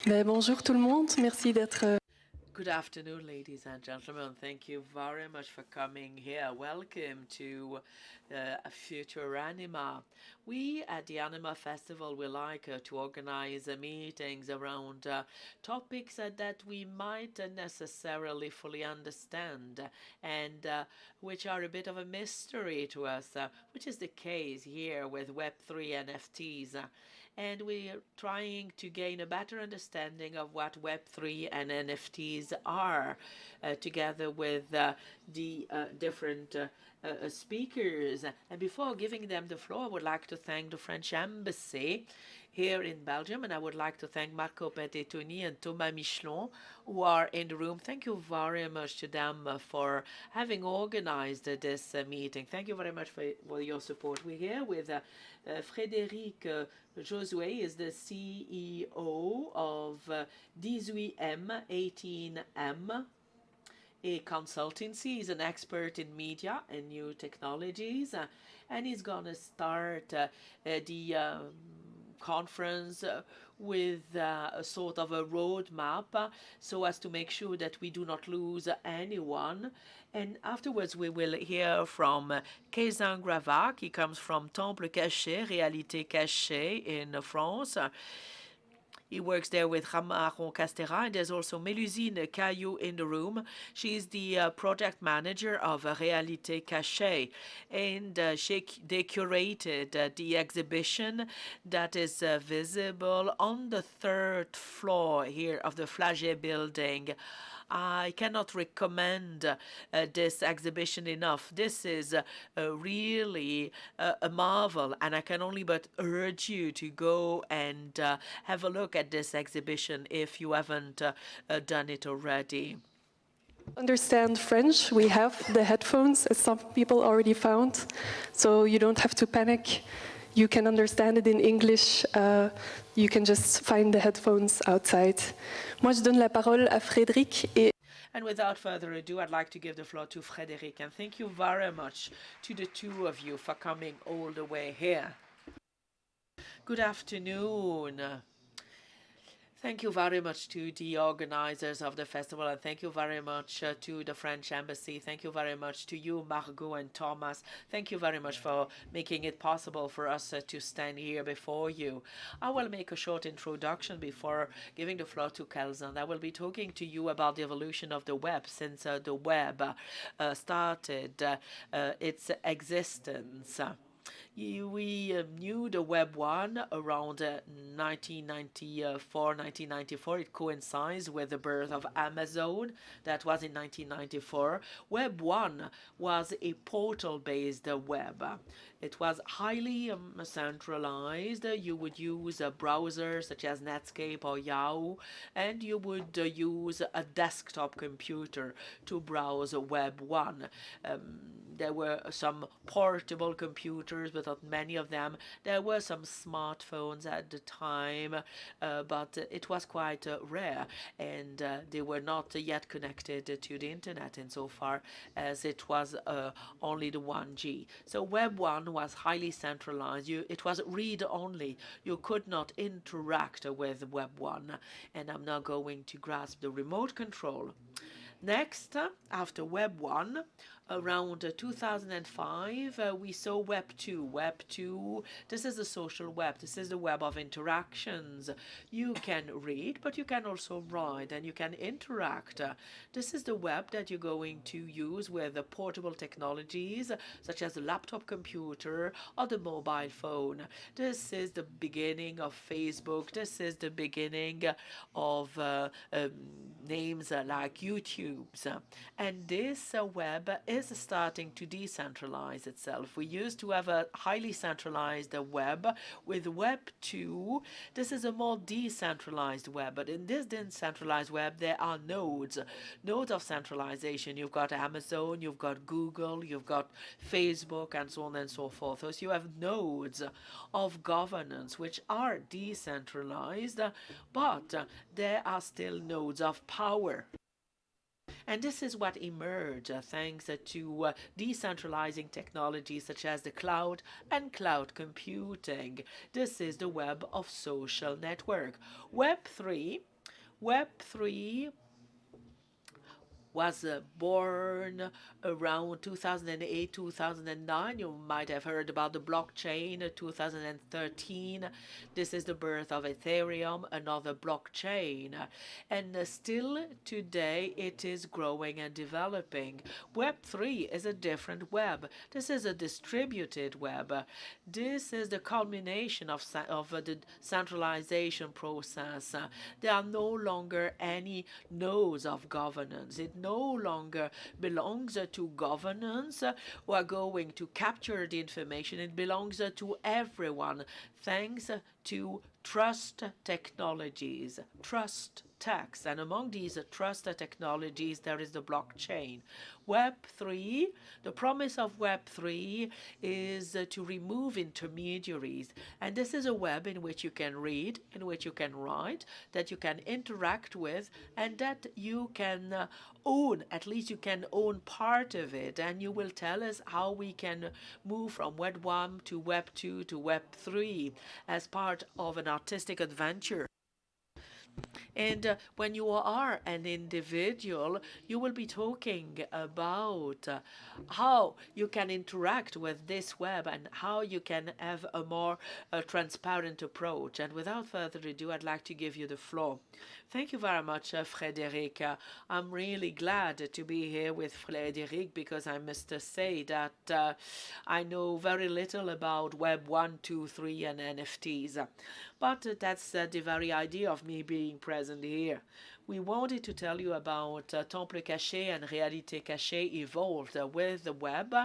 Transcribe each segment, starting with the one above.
Bonjour tout le monde, merci d'être. Good afternoon, ladies and gentlemen. Thank you very much for coming here. Welcome to Futuranima. We at the Anima Festival, we like to organize meetings around topics that we might necessarily fully understand and which are a bit of a mystery to us, which is the case here with Web3 NFTs. And we're trying to gain a better understanding of what Web3 and NFTs are, together with the different speakers. And before giving them the floor, I would like to thank the French Embassy here in Belgium, and I would like to thank Marco Petitoni and Thomas Michelon, who are in the room. Thank you very much to them for having organized this meeting. Thank you very much for your support. We're here with Frédéric. Josué is the CEO of 18M, 18M, a consultancy. He's an expert in media and new technologies, and he's going to start the conference with a sort of a roadmap so as to make sure that we do not lose anyone. And afterwards, we will hear from Kézan Gravac. He comes from Temple Caché, Réalité Cachée in France. He works there with Ramaron Castera, and there's also Mélusine Caillou in the room. She's the project manager of Réalité Cachée, and they curated the exhibition that is visible on the third floor here of the Flagey building. I cannot recommend this exhibition enough. This is really a marvel, and I can only but urge you to go and have a look at this exhibition if you haven't done it already. Understand French, we have the headphones, as some people already found, so you don't have to panic. You can understand it in English. You can just find the headphones outside. Moi, je donne la parole à Frédéric. And without further ado, I'd like to give the floor to Frédéric. And thank you very much to the two of you for coming all the way here. Good afternoon. Thank you very much to the organizers of the festival, and thank you very much to the French Embassy. Thank you very much to you, Margot and Thomas. Thank you very much for making it possible for us to stand here before you. I will make a short introduction before giving the floor to Kelson. I will be talking to you about the evolution of the web since the web started its existence. We knew the Web 1 around 1994, 1994. It coincides with the birth of Amazon. That was in 1994. Web 1 was a portal-based web. It was highly centralized. You would use a browser such as Netscape or Yahoo, and you would use a desktop computer to browse Web 1. There were some portable computers, but not many of them. There were some smartphones at the time, but it was quite rare, and they were not yet connected to the internet insofar as it was only the 1G. So Web 1 was highly centralized. It was read-only. You could not interact with Web 1, and I'm now going to grasp the remote control. Next, after Web 1, around 2005, we saw Web 2. Web 2, this is the social web. This is the web of interactions. You can read, but you can also write, and you can interact. This is the web that you're going to use with portable technologies, such as the laptop computer or the mobile phone. This is the beginning of Facebook. This is the beginning of names like YouTube. And this web is starting to decentralize itself. We used to have a highly centralized web. With Web 2, this is a more decentralized web. But in this decentralized web, there are nodes of centralization. You've got Amazon, you've got Google, you've got Facebook, and so on and so forth. So you have nodes of governance which are decentralized, but there are still nodes of power. And this is what emerged thanks to decentralizing technologies such as the cloud and cloud computing. This is the web of social network. Web3 was born around 2008, 2009. You might have heard about the blockchain, 2013. This is the birth of Ethereum, another blockchain. And still today it is growing and developing. Web3 is a different web. This is a distributed web. This is the culmination of the centralization process. There are no longer any nodes of governance. It no longer belongs to governance who are going to capture the information. It belongs to everyone thanks to trust technologies, trust tax. And among these trust technologies, there is the blockchain. Web3, the promise of Web3 is to remove intermediaries. And this is a web in which you can read, in which you can write, that you can interact with, and that you can own. At least you can own part of it. And you will tell us how we can move from Web 1 to Web 2 to Web 3 as part of an artistic adventure. And when you are an individual, you will be talking about how you can interact with this web and how you can have a more transparent approach. And without further ado, I'd like to give you the floor. Thank you very much, Frédéric. I'm really glad to be here with Frédéric because I must say that I know very little about Web 1, 2, 3 and NFTs. But that's the very idea of me being present here. We wanted to tell you about Temple Caché and Réalité Cachée evolved with the web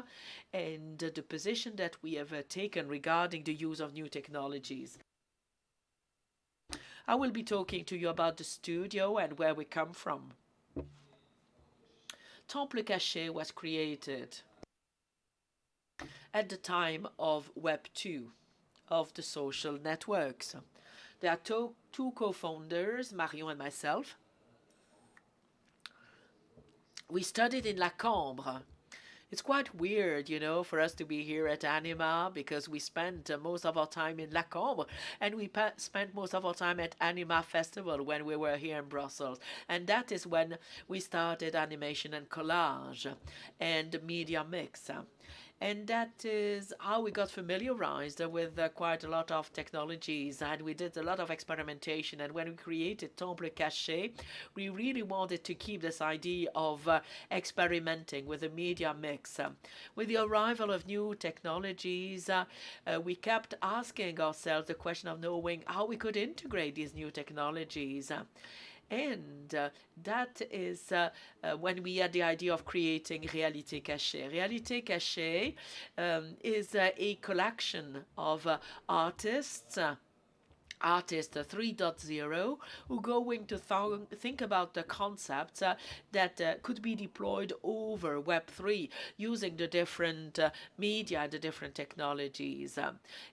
and the position that we have taken regarding the use of new technologies. I will be talking to you about the studio and where we come from. Temple Caché was created at the time of Web 2, of the social networks. There are two co-founders, Marion and myself. We studied in La Cambre. It's quite weird, you know, for us to be here at Anima because we spent most of our time in La Cambre and we spent most of our time at Anima Festival when we were here in Brussels. And that is when we started animation and collage and media mix. And that is how we got familiarized with quite a lot of technologies, and we did a lot of experimentation. And when we created Temple Caché, we really wanted to keep this idea of experimenting with the media mix. With the arrival of new technologies, we kept asking ourselves the question of knowing how we could integrate these new technologies. And that is when we had the idea of creating Réalité Cachée. Réalité Cachée is a collection of artists 3.0 who are going to think about the concepts that could be deployed over Web3 using the different media, the different technologies.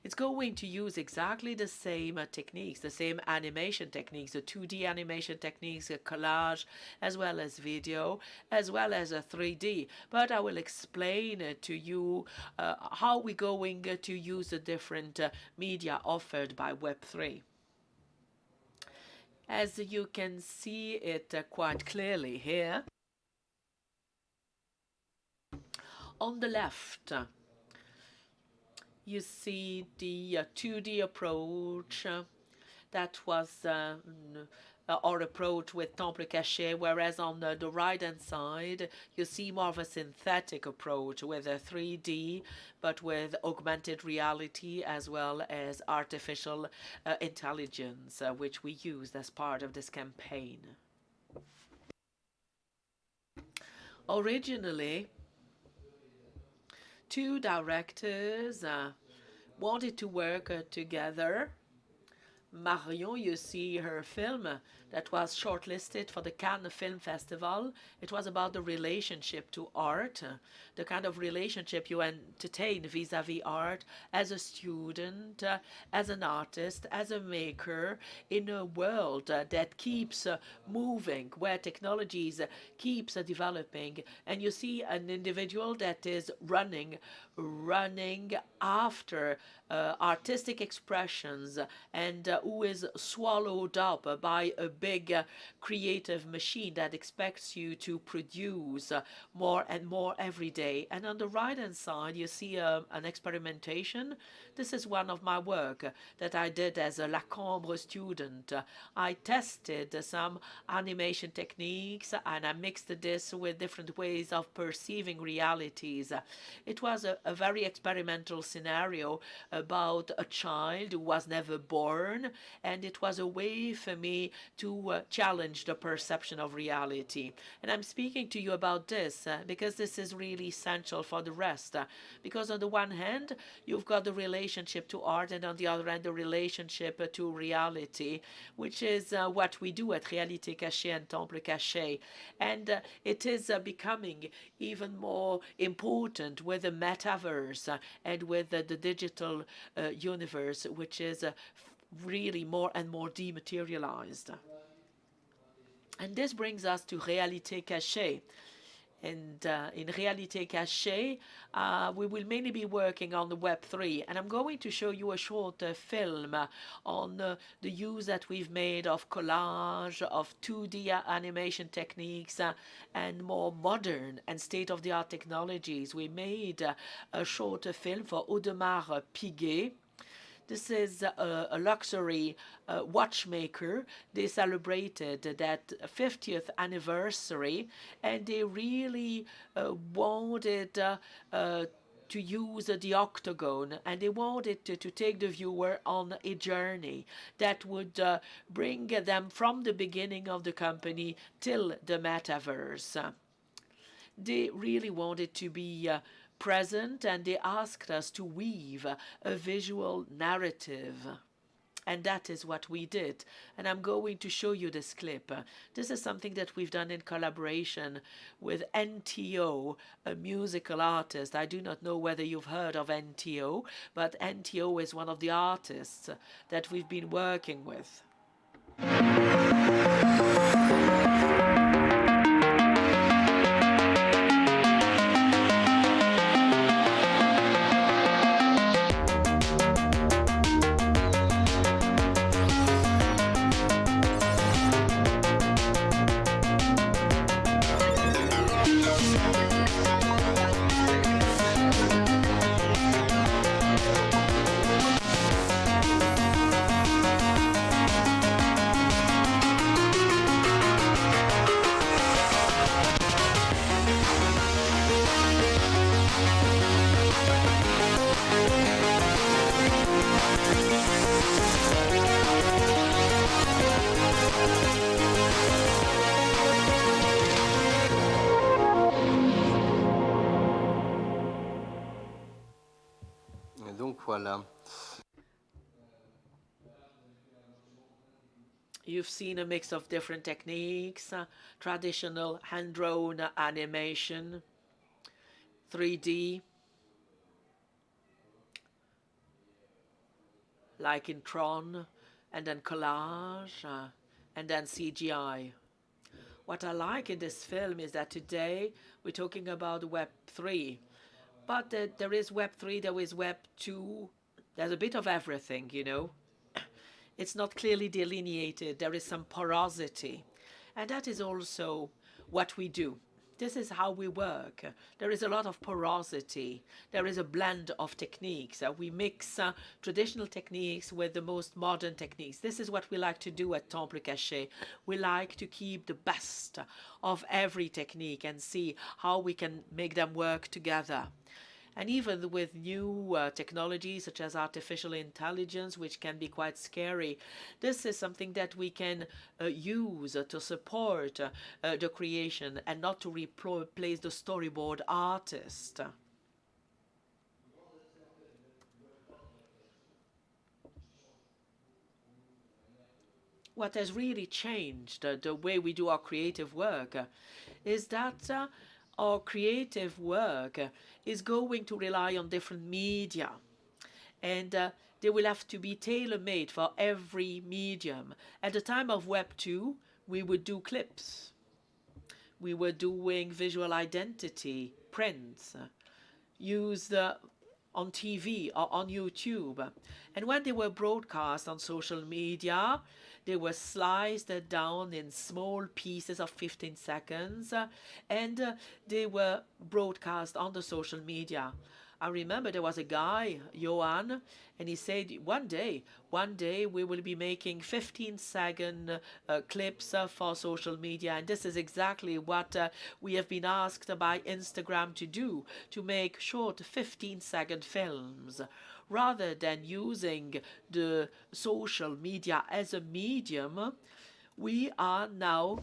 It's going to use exactly the same techniques, the same animation techniques, the 2D animation techniques, collage, as well as video, as well as 3D. But I will explain to you how we're going to use the different media offered by Web3. As you can see it quite clearly here. On the left, you see the 2D approach that was our approach with Temple Caché, whereas on the right-hand side, you see more of a synthetic approach with a 3D, but with augmented reality as well as artificial intelligence, which we used as part of this campaign. Originally, two directors wanted to work together Marion, you see her film that was shortlisted for the Cannes Film Festival. It was about the relationship to art, the kind of relationship you entertain vis-à-vis art as a student, as an artist, as a maker in a world that keeps moving, where technologies keeps developing. And you see an individual that is running after artistic expressions and who is swallowed up by a big creative machine that expects you to produce more and more every day. And on the right-hand side, you see an experimentation. This is one of my work that I did as a Lacombe student. I tested some animation techniques and I mixed this with different ways of perceiving realities. It was a very experimental scenario about a child who was never born, and it was a way for me to challenge the perception of reality. And I'm speaking to you about this because this is really essential for the rest. Because on the one hand, you've got the relationship to art, and on the other hand, the relationship to reality, which is what we do at Réalité Cachée and Temple Caché. And it is becoming even more important with the metaverse and with the digital universe, which is really more and more dematerialized. And this brings us to Réalité Cachée. And in Réalité Cachée, we will mainly be working on the Web3. And I'm going to show you a short film on the use that we've made of collage, of 2D animation techniques, and more modern and state-of-the-art technologies. We made a short film for Audemars Piguet. This is a luxury watchmaker. They celebrated that 50th anniversary, and they really wanted to use the octagon, and they wanted to take the viewer on a journey that would bring them from the beginning of the company till the metaverse. They really wanted to be present, and they asked us to weave a visual narrative. And that is what we did. And I'm going to show you this clip. This is something that we've done in collaboration with NTO, a musical artist. I do not know whether you've heard of NTO, but NTO is one of the artists that we've been working with. Voilà. You've seen a mix of different techniques, traditional hand-drawn animation, 3D, like in Tron, and then collage, and then CGI. What I like in this film is that today we're talking about Web3, but there is Web3, there is Web2, there's a bit of everything, you know. It's not clearly delineated, there is some porosity, and that is also what we do. This is how we work. There is a lot of porosity. There is a blend of techniques. We mix traditional techniques with the most modern techniques. This is what we like to do at Temple Caché. We like to keep the best of every technique and see how we can make them work together. And even with new technologies such as artificial intelligence, which can be quite scary, this is something that we can use to support the creation and not to replace the storyboard artist. what has really changed the way we do our creative work is that our creative work is going to rely on different media, and they will have to be tailor-made for every medium. At the time of Web 2, we would do clips. We were doing visual identity prints used on TV or on YouTube. And when they were broadcast on social media, they were sliced down in small pieces of 15 seconds, and they were broadcast on the social media. I remember there was a guy, Johan, and he said, one day we will be making 15-second clips for social media. And this is exactly what we have been asked by Instagram to do, to make short 15-second films. Rather than using the social media as a medium, we are now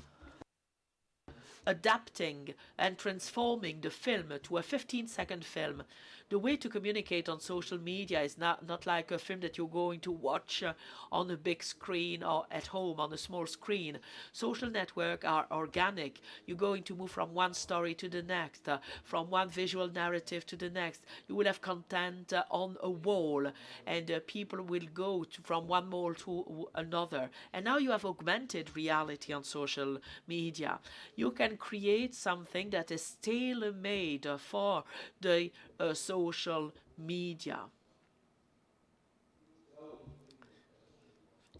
adapting and transforming the film to a 15-second film. The way to communicate on social media is not like a film that you're going to watch on a big screen or at home on a small screen. Social networks are organic. You're going to move from one story to the next, from one visual narrative to the next. You will have content on a wall, and people will go from one wall to another. And now you have augmented reality on social media. You can create something that is tailor-made for the social media.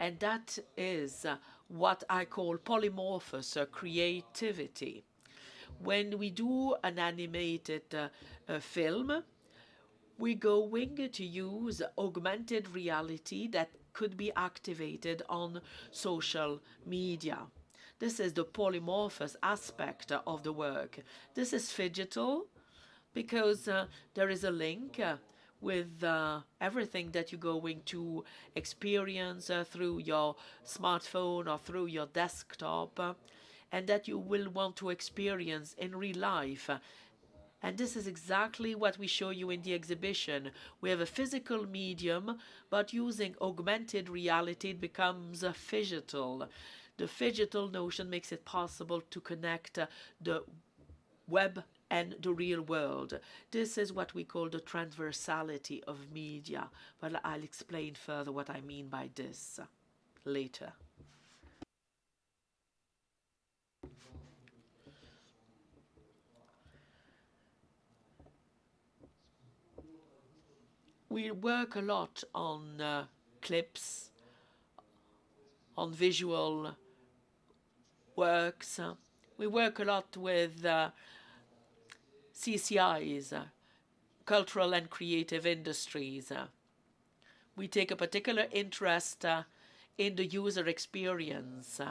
And that is what I call polymorphous creativity. When we do an animated film, we're going to use augmented reality that could be activated on social media. This is the polymorphous aspect of the work. This is phygital because there is a link with everything that you're going to experience through your smartphone or through your desktop, and that you will want to experience in real life. And this is exactly what we show you in the exhibition. We have a physical medium, but using augmented reality, it becomes phygital. The phygital notion makes it possible to connect the web and the real world. This is what we call the transversality of media. But I'll explain further what I mean by this later. We work a lot on clips, on visual works. We work a lot with CCIs, cultural and creative industries. We take a particular interest in the user experience,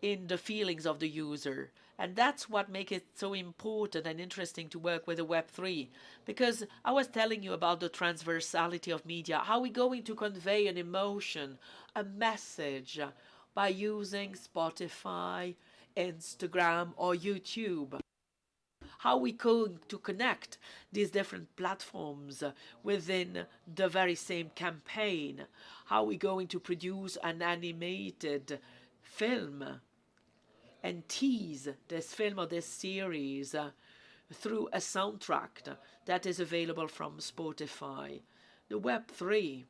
in the feelings of the user. And that's what makes it so important and interesting to work with the Web3. Because I was telling you about the transversality of media. How are we going to convey an emotion, a message, by using Spotify, Instagram, or YouTube? How are we going to connect these different platforms within the very same campaign? How are we going to produce an animated film and tease this film or this series through a soundtrack that is available from Spotify? The Web3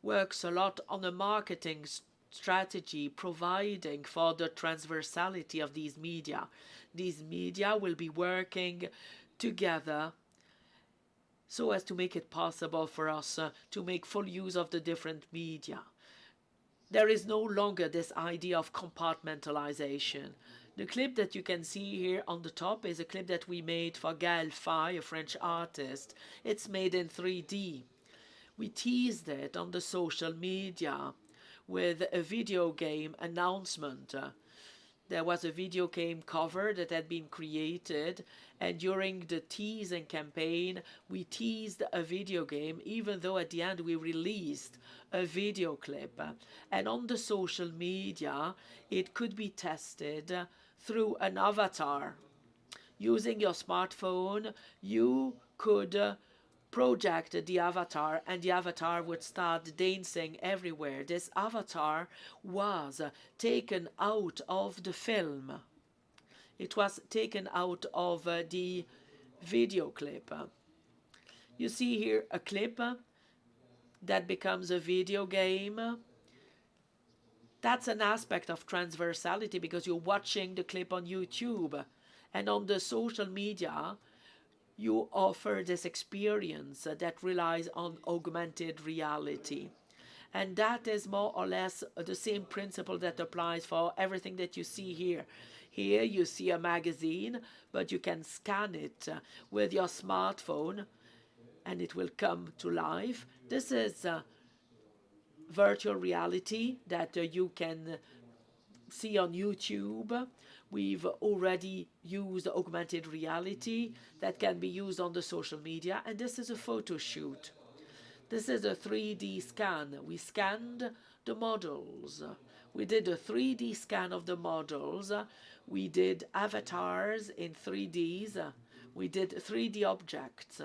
works a lot on a marketing strategy, providing for the transversality of these media. These media will be working together so as to make it possible for us to make full use of the different media. There is no longer this idea of compartmentalization. The clip that you can see here on the top is a clip that we made for Gaël Faye, a French artist. It's made in 3D. We teased it on the social media with a video game announcement. There was a video game cover that had been created, and during the teasing campaign, we teased a video game, even though at the end we released a video clip. And on the social media, it could be tested through an avatar. Using your smartphone, you could project the avatar, and the avatar would start dancing everywhere. This avatar was taken out of the film. It was taken out of the video clip. You see here a clip that becomes a video game. That's an aspect of transversality because you're watching the clip on YouTube, and on the social media you offer this experience that relies on augmented reality. And that is more or less the same principle that applies for everything that you see here. Here you see a magazine, but you can scan it with your smartphone and it will come to life. This is virtual reality that you can see on YouTube. We've already used augmented reality that can be used on the social media, and this is a photo shoot. This is a 3D scan. We scanned the models. We did a 3D scan of the models. We did avatars in 3Ds. We did 3D objects.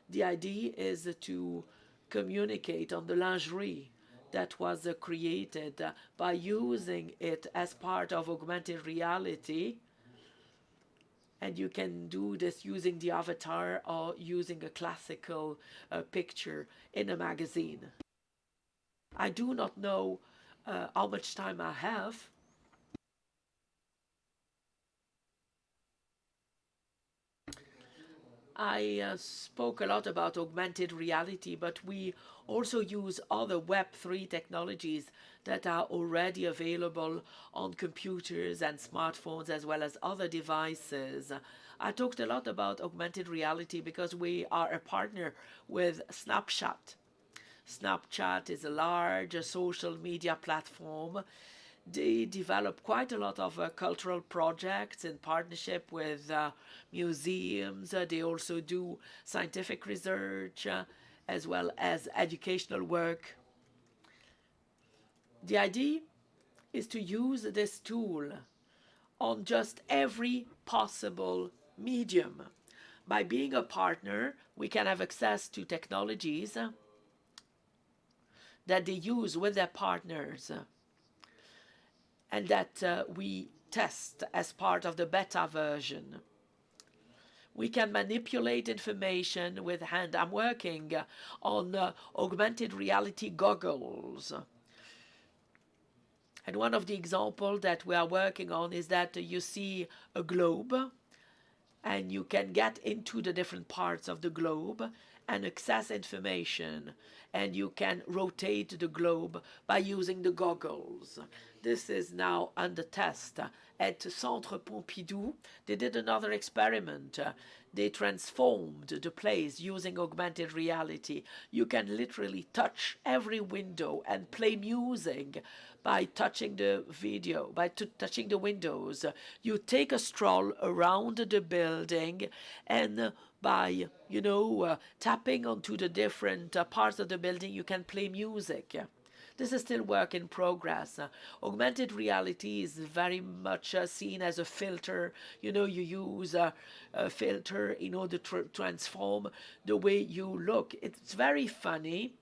The idea is to communicate on the lingerie that was created by using it as part of augmented reality. And you can do this using the avatar or using a classical picture in a magazine. I do not know how much time I have. I spoke a lot about augmented reality, but we also use other Web3 technologies that are already available on computers and smartphones as well as other devices. I talked a lot about augmented reality because we are a partner with Snapchat. Snapchat is a large social media platform. They develop quite a lot of cultural projects in partnership with museums. They also do scientific research as well as educational work. The idea is to use this tool on just every possible medium. By being a partner, we can have access to technologies that they use with their partners and that we test as part of the beta version. We can manipulate information with hand. I'm working on augmented reality goggles. And one of the examples that we are working on is that you see a globe and you can get into the different parts of the globe and access information, and you can rotate the globe by using the goggles. This is now under test at Centre Pompidou. They did another experiment. They transformed the place using augmented reality. You can literally touch every window and play music by touching the video, by touching the windows. You take a stroll around the building, and by, tapping onto the different parts of the building, you can play music. This is still work in progress. Augmented reality is very much seen as a filter. You use a filter in order to transform the way you look. It's very funny,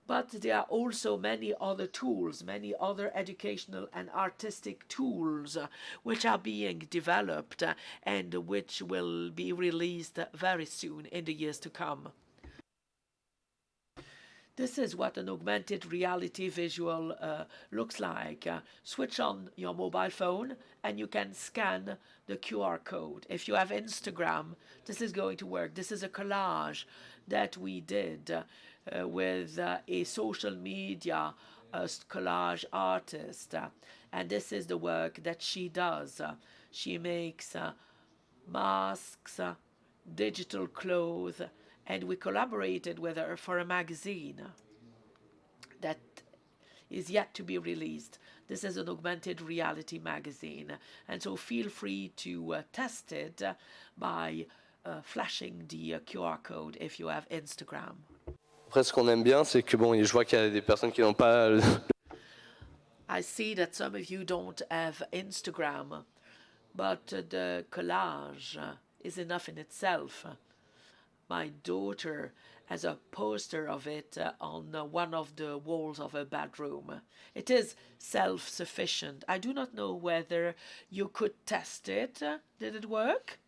but there are also many other tools, many other educational and artistic tools which are being developed and which will be released very soon in the years to come. This is what an augmented reality visual looks like. Switch on your mobile phone and you can scan the QR code. If you have Instagram, this is going to work. This is a collage that we did with a social media collage artist. And this is the work that she does. She makes masks, digital clothes, and we collaborated with her for a magazine that is yet to be released. This is an augmented reality magazine, and so feel free to test it by flashing the QR code if you have Instagram. Après, ce qu'on aime bien, c'est que je vois qu'il y a des personnes qui n'ont pas. I see that some of you don't have Instagram, but the collage is enough in itself. My daughter as a poster of it on one of the walls of a bedroom. It is self-sufficient. I do not know whether you could test it. Did it work?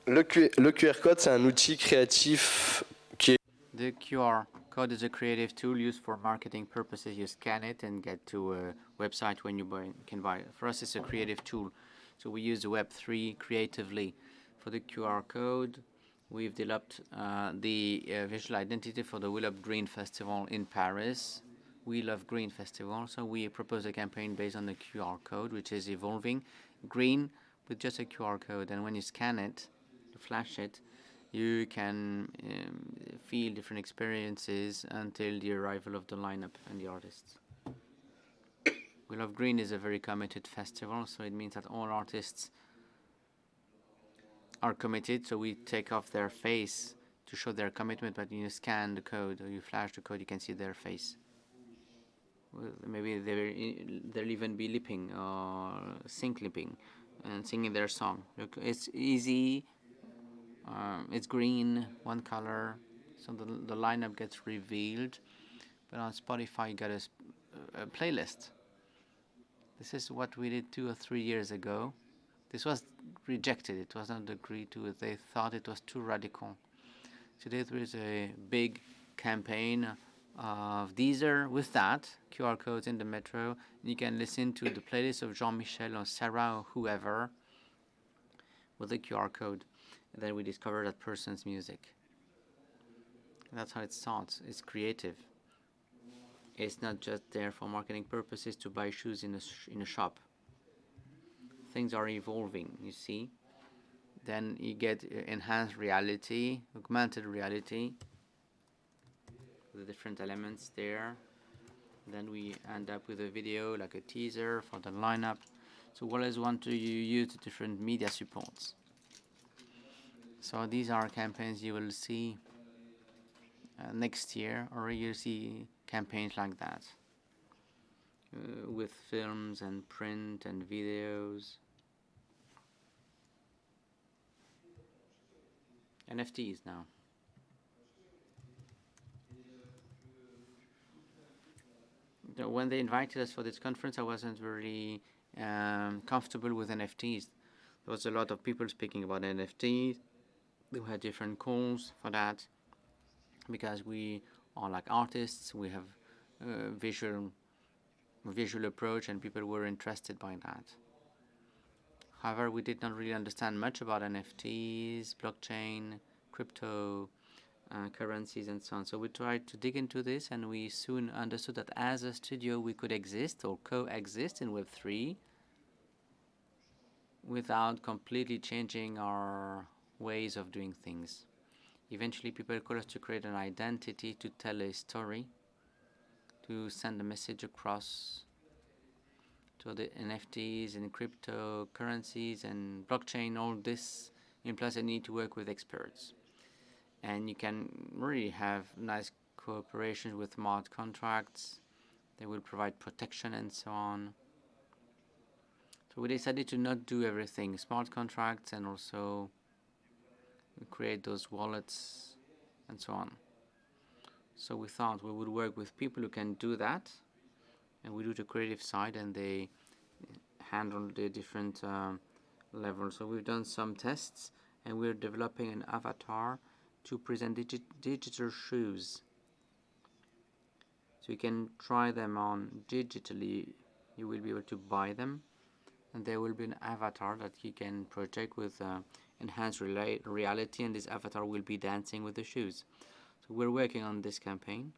Le QR code, c'est un outil créatif qui est... The QR code is a creative tool used for marketing purposes. You scan it and get to a website when you can buy it. For us, it's a creative tool. So we use Web3 creatively. For the QR code, we've developed the visual identity for the We Love Green Festival in Paris. We Love Green Festival. So we propose a campaign based on the QR code, which is evolving. Green with just a QR code. And when you scan it, you flash it, you can feel different experiences until the arrival of the lineup and the artists. We Love Green is a very committed festival, so it means that all artists are committed, so we take off their face to show their commitment, but when you scan the code or you flash the code, you can see their face. Well, maybe they'll even be lipping or sync lipping and singing their song. Look, it's easy. It's green, one color, so the lineup gets revealed. But on Spotify, you got a playlist. This is what we did 2 or 3 years ago. This was rejected. It was not agreed to. They thought it was too radical. Today there is a big campaign of Deezer with that, QR codes in the metro. You can listen to the playlist of Jean-Michel or Sarah or whoever with the QR code. And then we discover that person's music. That's how it starts. It's creative. It's not just there for marketing purposes to buy shoes in a shop. Things are evolving, you see. Then you get enhanced reality, augmented reality, the different elements there. Then we end up with a video, like a teaser for the lineup. So we always want to use the different media supports. So these are campaigns you will see next year, or you'll see campaigns like that with films and print and videos. NFTs now. When they invited us for this conference, I wasn't very comfortable with NFTs. There was a lot of people speaking about NFTs. We had different calls for that because we are like artists. We have a visual approach, and people were interested by that. However, we did not really understand much about NFTs, blockchain, crypto, currencies, and so on. So we tried to dig into this, and we soon understood that as a studio, we could exist or coexist in Web3 without completely changing our ways of doing things. Eventually, people call us to create an identity, to tell a story, to send a message across to the NFTs and cryptocurrencies and blockchain. All this implies a need to work with experts. And you can really have nice cooperation with smart contracts. They will provide protection and so on. So we decided to not do everything, smart contracts, and also create those wallets and so on. So we thought we would work with people who can do that, and we do the creative side, and they handle the different levels. So we've done some tests, and we're developing an avatar to present digital shoes. So you can try them on digitally. You will be able to buy them, and there will be an avatar that you can project with enhanced reality, and this avatar will be dancing with the shoes. So we're working on this campaign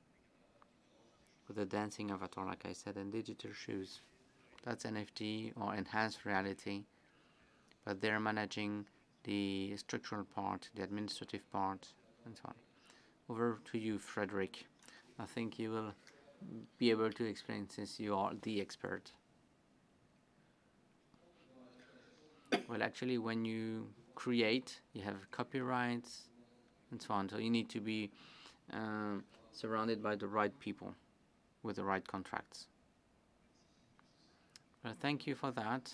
with a dancing avatar, like I said, and digital shoes. That's NFT or enhanced reality, but they're managing the structural part, the administrative part, and so on. Over to you, Frédéric. I think you will be able to explain since you are the expert. Well, actually, when you create, you have copyrights and so on. So you need to be surrounded by the right people with the right contracts. Well, thank you for that.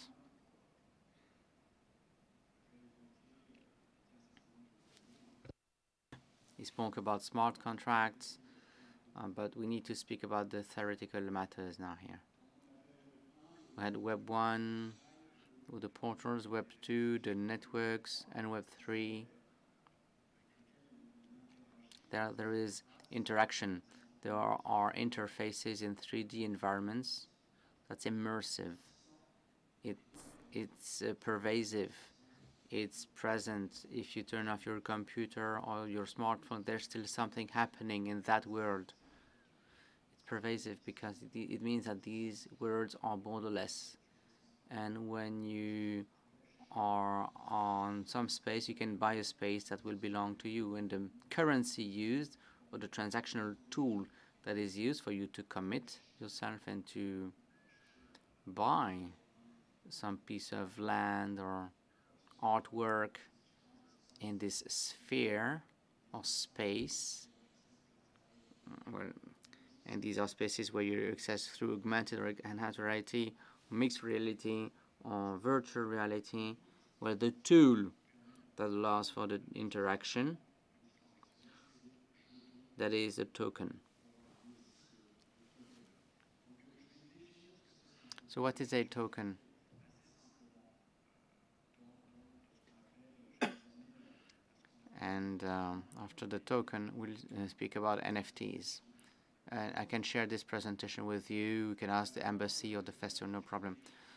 He spoke about smart contracts, but we need to speak about the theoretical matters now here. We had Web 1, with the portals, Web 2, the networks, and Web 3. There is interaction. There are interfaces in 3D environments. That's immersive. It's pervasive. It's present. If you turn off your computer or your smartphone, there's still something happening in that world. It's pervasive because it means that these worlds are borderless. And when you are on some space, you can buy a space that will belong to you. And the currency used, or the transactional tool that is used for you to commit yourself and to buy some piece of land or artwork in this sphere or space. Well, and these are spaces where you access through augmented or enhanced reality, mixed reality, or virtual reality, where the tool that allows for the interaction, that is a token. So what is a token? And after the token, we'll speak about NFTs. I can share this presentation with you. You can ask the embassy or the festival, no problem.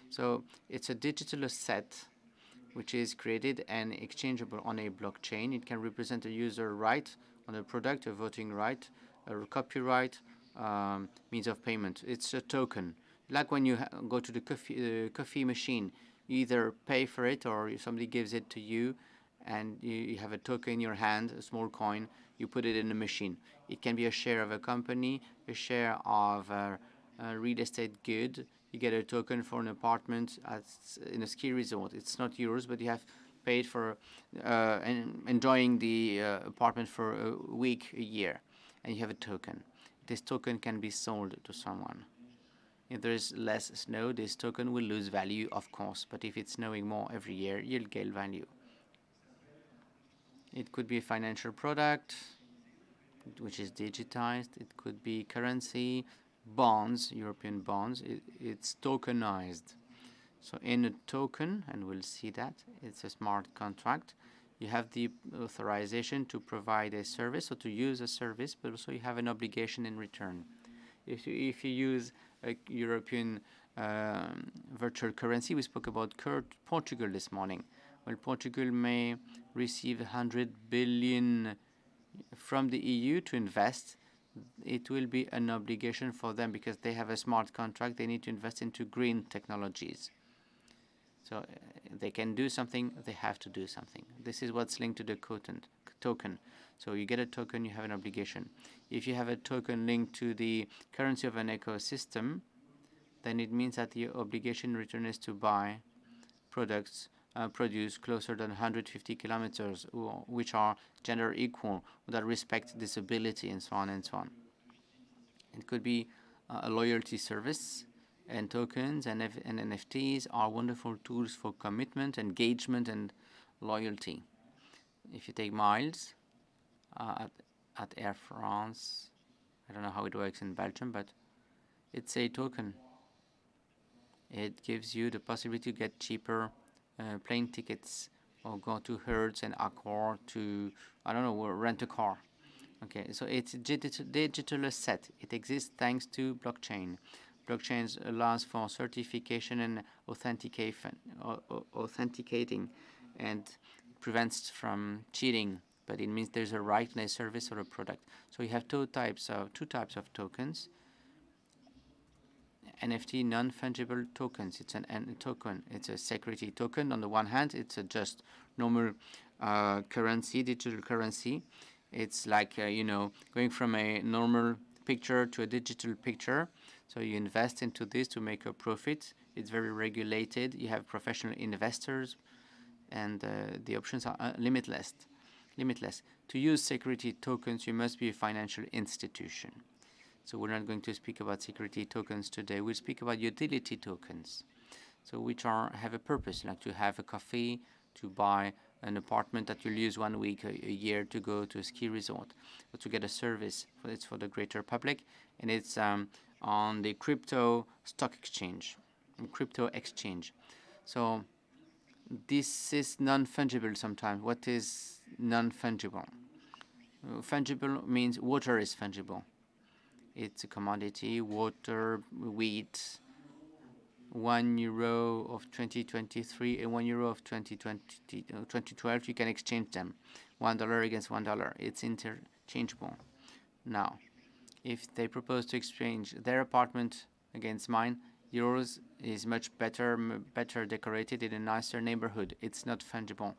So it's a digital asset which is created and exchangeable on a blockchain. It can represent a user right on a product, a voting right, a copyright, means of payment. It's a token. Like when you go to the coffee machine, you either pay for it or somebody gives it to you, and you have a token in your hand, a small coin, you put it in the machine. It can be a share of a company, a share of a real estate good. You get a token for an apartment in a ski resort. It's not yours, but you have paid for enjoying the apartment for a week, a year, and you have a token. This token can be sold to someone. If there is less snow, this token will lose value, of course, but if it's snowing more every year, you'll gain value. It could be a financial product, which is digitized. It could be currency, bonds, European bonds. It's tokenized. So in a token, and we'll see that, it's a smart contract. You have the authorization to provide a service or to use a service, but also you have an obligation in return. If you use a European virtual currency, we spoke about Portugal this morning. Well, Portugal may receive 100 billion from the EU to invest. It will be an obligation for them because they have a smart contract. They need to invest into green technologies. So they can do something, they have to do something. This is what's linked to the token. So you get a token, you have an obligation. If you have a token linked to the currency of an ecosystem, then it means that the obligation in return is to buy products produced closer than 150 kilometers, which are gender equal, that respect disability, and so on and so on. It could be a loyalty service, and tokens and NFTs are wonderful tools for commitment, engagement, and loyalty. If you take miles at Air France, I don't know how it works in Belgium, but it's a token. It gives you the possibility to get cheaper plane tickets or go to Hertz and Accor to, I don't know, rent a car. Okay, so it's a digital asset. It exists thanks to blockchain. Blockchain allows for certification and authenticating and prevents from cheating, but it means there's a right and a service or a product. So you have two types of tokens. NFT, non-fungible tokens. It's a token. It's a security token. On the one hand, it's a just normal currency, digital currency. It's like going from a normal picture to a digital picture. So you invest into this to make a profit. It's very regulated. You have professional investors, and the options are limitless. To use security tokens, you must be a financial institution. So we're not going to speak about security tokens today. We'll speak about utility tokens, so which have a purpose, like to have a coffee, to buy an apartment that you'll use 1 week, a year to go to a ski resort, but to get a service. It's for the greater public, and it's on the crypto stock exchange, crypto exchange. So this is non-fungible sometimes. What is non-fungible? Fungible means water is fungible. It's a commodity, water, wheat, €1 of 2023 and €1 of 2012, you can exchange them. $1 against $1. It's interchangeable. Now, if they propose to exchange their apartment against mine, yours is much better decorated in a nicer neighborhood. It's not fungible.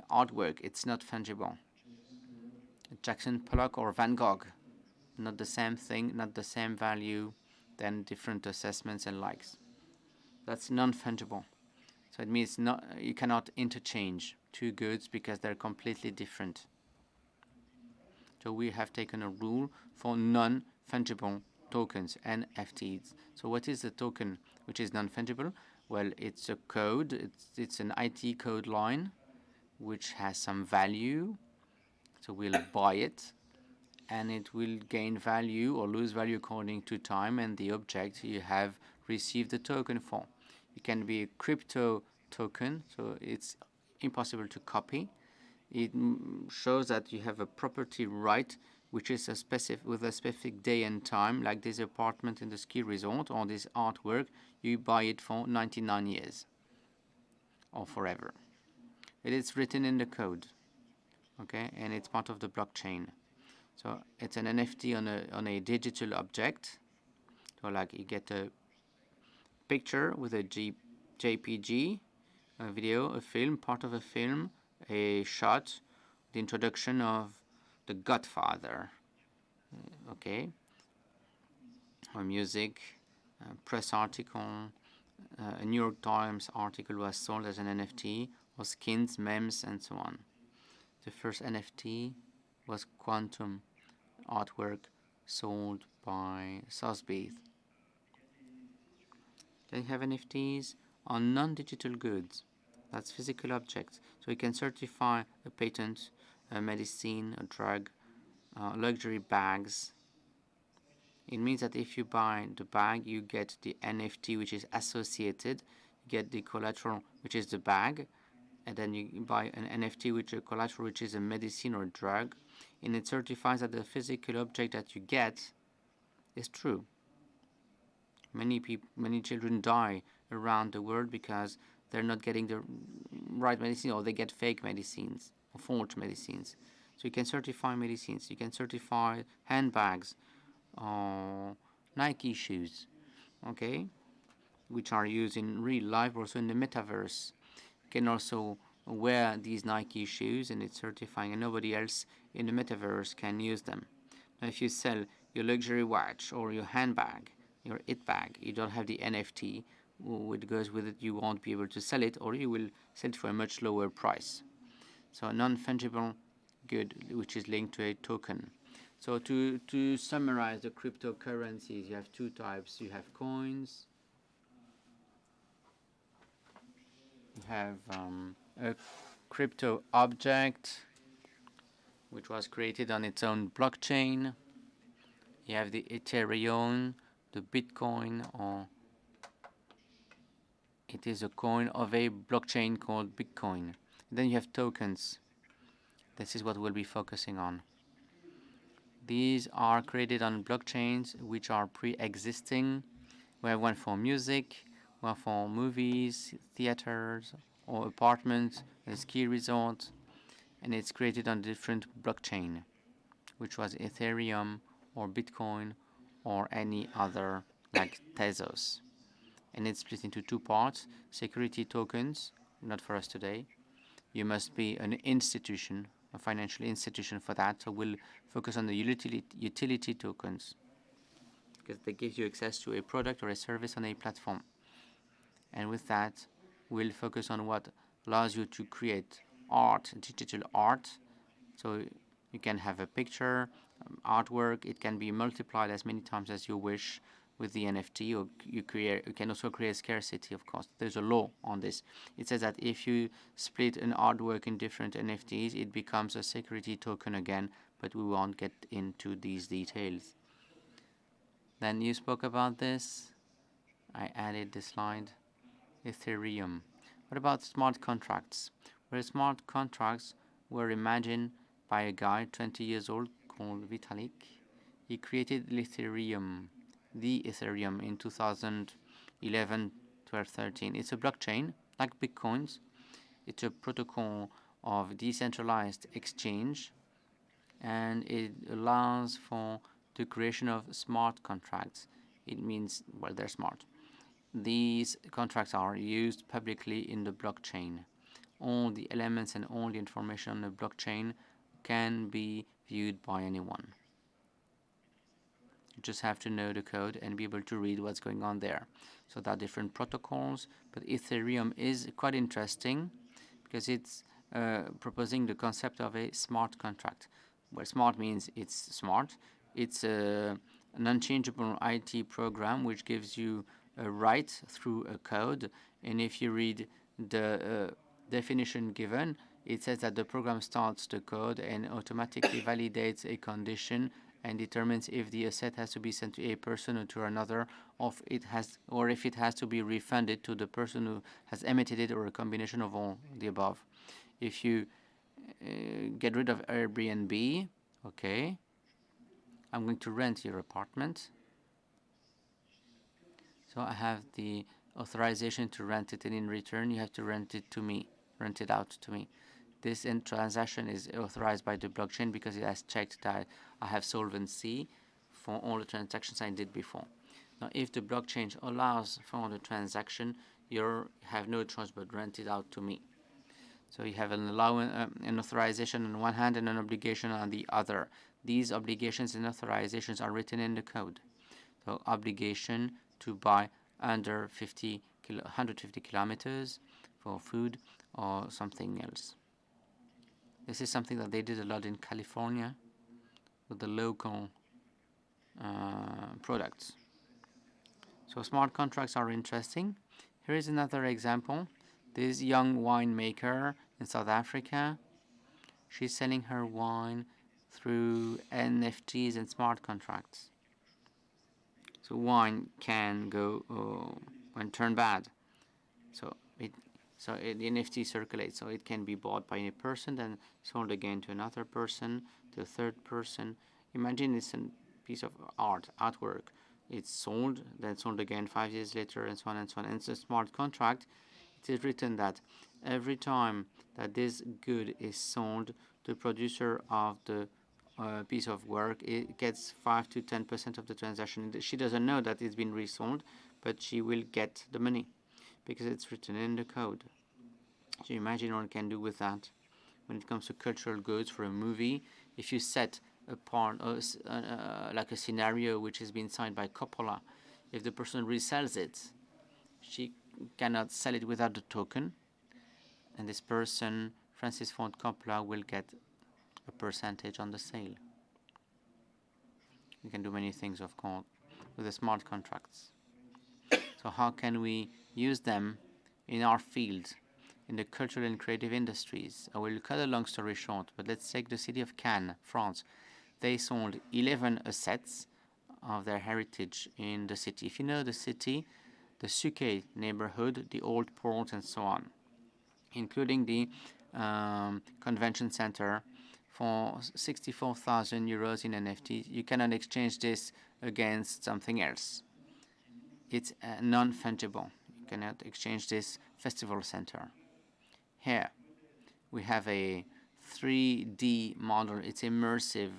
Artwork, it's not fungible. Jackson Pollock or Van Gogh, not the same thing, not the same value, then different assessments and likes. That's non-fungible. So it means you cannot interchange two goods because they're completely different. So we have taken a rule for non-fungible tokens, NFTs. So what is a token which is non-fungible? Well, it's a code, it's an IT code line which has some value. So we'll buy it, and it will gain value or lose value according to time and the object you have received the token for. It can be a crypto token, so it's impossible to copy. It shows that you have a property right, which is with a specific day and time, like this apartment in the ski resort or this artwork. You buy it for 99 years or forever. It is written in the code, okay, and it's part of the blockchain. So it's an NFT on a digital object. So like you get a picture with a JPG, a video, a film, part of a film, a shot, the introduction of The Godfather, okay, or music, press article, a New York Times article was sold as an NFT, or skins, memes, and so on. The first NFT was Quantum artwork sold by Sotheby's. Then you have NFTs on non-digital goods. That's physical objects. So you can certify a patent, a medicine, a drug, luxury bags. It means that if you buy the bag, you get the NFT which is associated, you get the collateral which is the bag, and then you buy an NFT which is a collateral which is a medicine or a drug, and it certifies that the physical object that you get is true. Many children die around the world because they're not getting the right medicine, or they get fake medicines or forged medicines. So you can certify medicines, you can certify handbags or Nike shoes, okay, which are used in real life, also in the metaverse. You can also wear these Nike shoes and it's certifying, and nobody else in the metaverse can use them. Now, if you sell your luxury watch or your handbag, your it bag, you don't have the NFT which goes with it, you won't be able to sell it, or you will sell it for a much lower price. So a non-fungible good which is linked to a token. So to summarize the cryptocurrencies, you have two types. You have coins, you have a crypto object which was created on its own blockchain. You have the Ethereum, the Bitcoin, or it is a coin of a blockchain called Bitcoin. Then you have tokens. This is what we'll be focusing on. These are created on blockchains which are pre-existing. We have one for music, one for movies, theaters, or apartments, a ski resort, and it's created on different blockchain, which was Ethereum or Bitcoin or any other like Tezos. And it's split into two parts: security tokens, not for us today. You must be an institution, a financial institution for that, so we'll focus on the utility tokens, because they give you access to a product or a service on a platform. And with that, we'll focus on what allows you to create art, digital art. So you can have a picture, artwork, it can be multiplied as many times as you wish, with the NFT, or you can also create scarcity, of course. There's a law on this. It says that if you split an artwork in different NFTs, it becomes a security token again, but we won't get into these details. Then you spoke about this. I added the slide. Ethereum. What about smart contracts? Well, smart contracts were imagined by a guy 20 years old called Vitalik. He created Ethereum, the Ethereum, in 2011, 12, 13. It's a blockchain, like Bitcoins. It's a protocol of decentralized exchange, and it allows for the creation of smart contracts. It means, well, they're smart. These contracts are used publicly in the blockchain. All the elements and all the information on the blockchain can be viewed by anyone. You just have to know the code and be able to read what's going on there. So there are different protocols, but Ethereum is quite interesting because it's proposing the concept of a smart contract. Well, smart means it's smart. It's an unchangeable IT program which gives you a right through a code, and if you read the definition given, it says that the program starts the code and automatically validates a condition and determines if the asset has to be sent to a person or to another, or if it has to be refunded to the person who has emitted it, or a combination of all the above. If you get rid of Airbnb, okay, I'm going to rent your apartment. So I have the authorization to rent it, and in return you have to rent it to me, rent it out to me. This transaction is authorized by the blockchain because it has checked that I have solvency for all the transactions I did before. Now, if the blockchain allows for the transaction, you have no choice but rent it out to me. So you have an authorization on one hand and an obligation on the other. These obligations and authorizations are written in the code. So obligation to buy under 150 kilometers for food or something else. This is something that they did a lot in California with the local products. So smart contracts are interesting. Here is another example. This young winemaker in South Africa, she's selling her wine through NFTs and smart contracts. So wine can go and turn bad. So the NFT circulates, so it can be bought by a person, then sold again to another person, to a third person. Imagine it's a piece of artwork. It's sold, then sold again 5 years later, and so on and so on. And it's a smart contract. It is written that every time that this good is sold, the producer of the piece of work, it gets 5 to 10% of the transaction. She doesn't know that it's been resold, but she will get the money because it's written in the code. So imagine what one can do with that. When it comes to cultural goods for a movie, if you set a part, like a scenario which has been signed by Coppola, if the person resells it, she cannot sell it without the token, and this person, Francis Ford Coppola, will get a percentage on the sale. You can do many things, of course, with the smart contracts. So how can we use them in our field, in the cultural and creative industries? I will cut a long story short, but let's take the city of Cannes, France. They sold 11 assets of their heritage in the city. If you know the city, the Suquet neighborhood, the old port, and so on, including the convention center, for 64,000 euros in NFT. You cannot exchange this against something else. It's non-fungible. You cannot exchange this festival center. Here, we have a 3D model. It's immersive.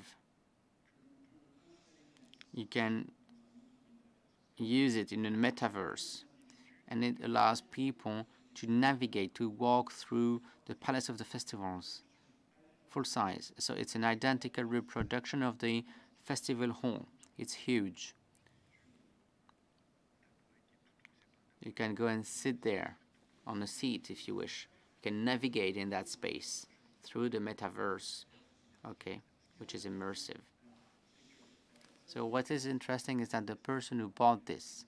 You can use it in a metaverse, and it allows people to navigate, to walk through the Palace of the Festivals, full size. So it's an identical reproduction of the festival hall. It's huge. You can go and sit there on a seat if you wish. You can navigate in that space through the metaverse, okay, which is immersive. So what is interesting is that the person who bought this,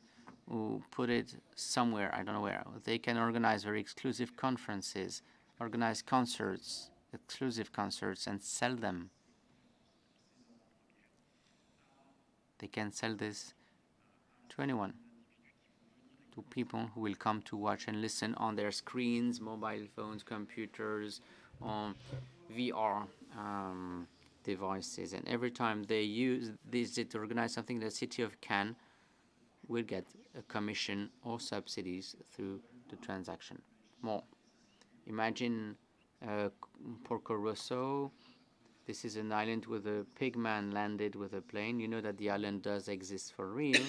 who put it somewhere, I don't know where, they can organize very exclusive conferences, organize concerts, exclusive concerts, and sell them. They can sell this to anyone, to people who will come to watch and listen on their screens, mobile phones, computers, on VR devices. And every time they use this to organize something, the city of Cannes will get a commission or subsidies through the transaction. More. Imagine Porco Rosso. This is an island with a pig man landed with a plane. You know that the island does exist for real.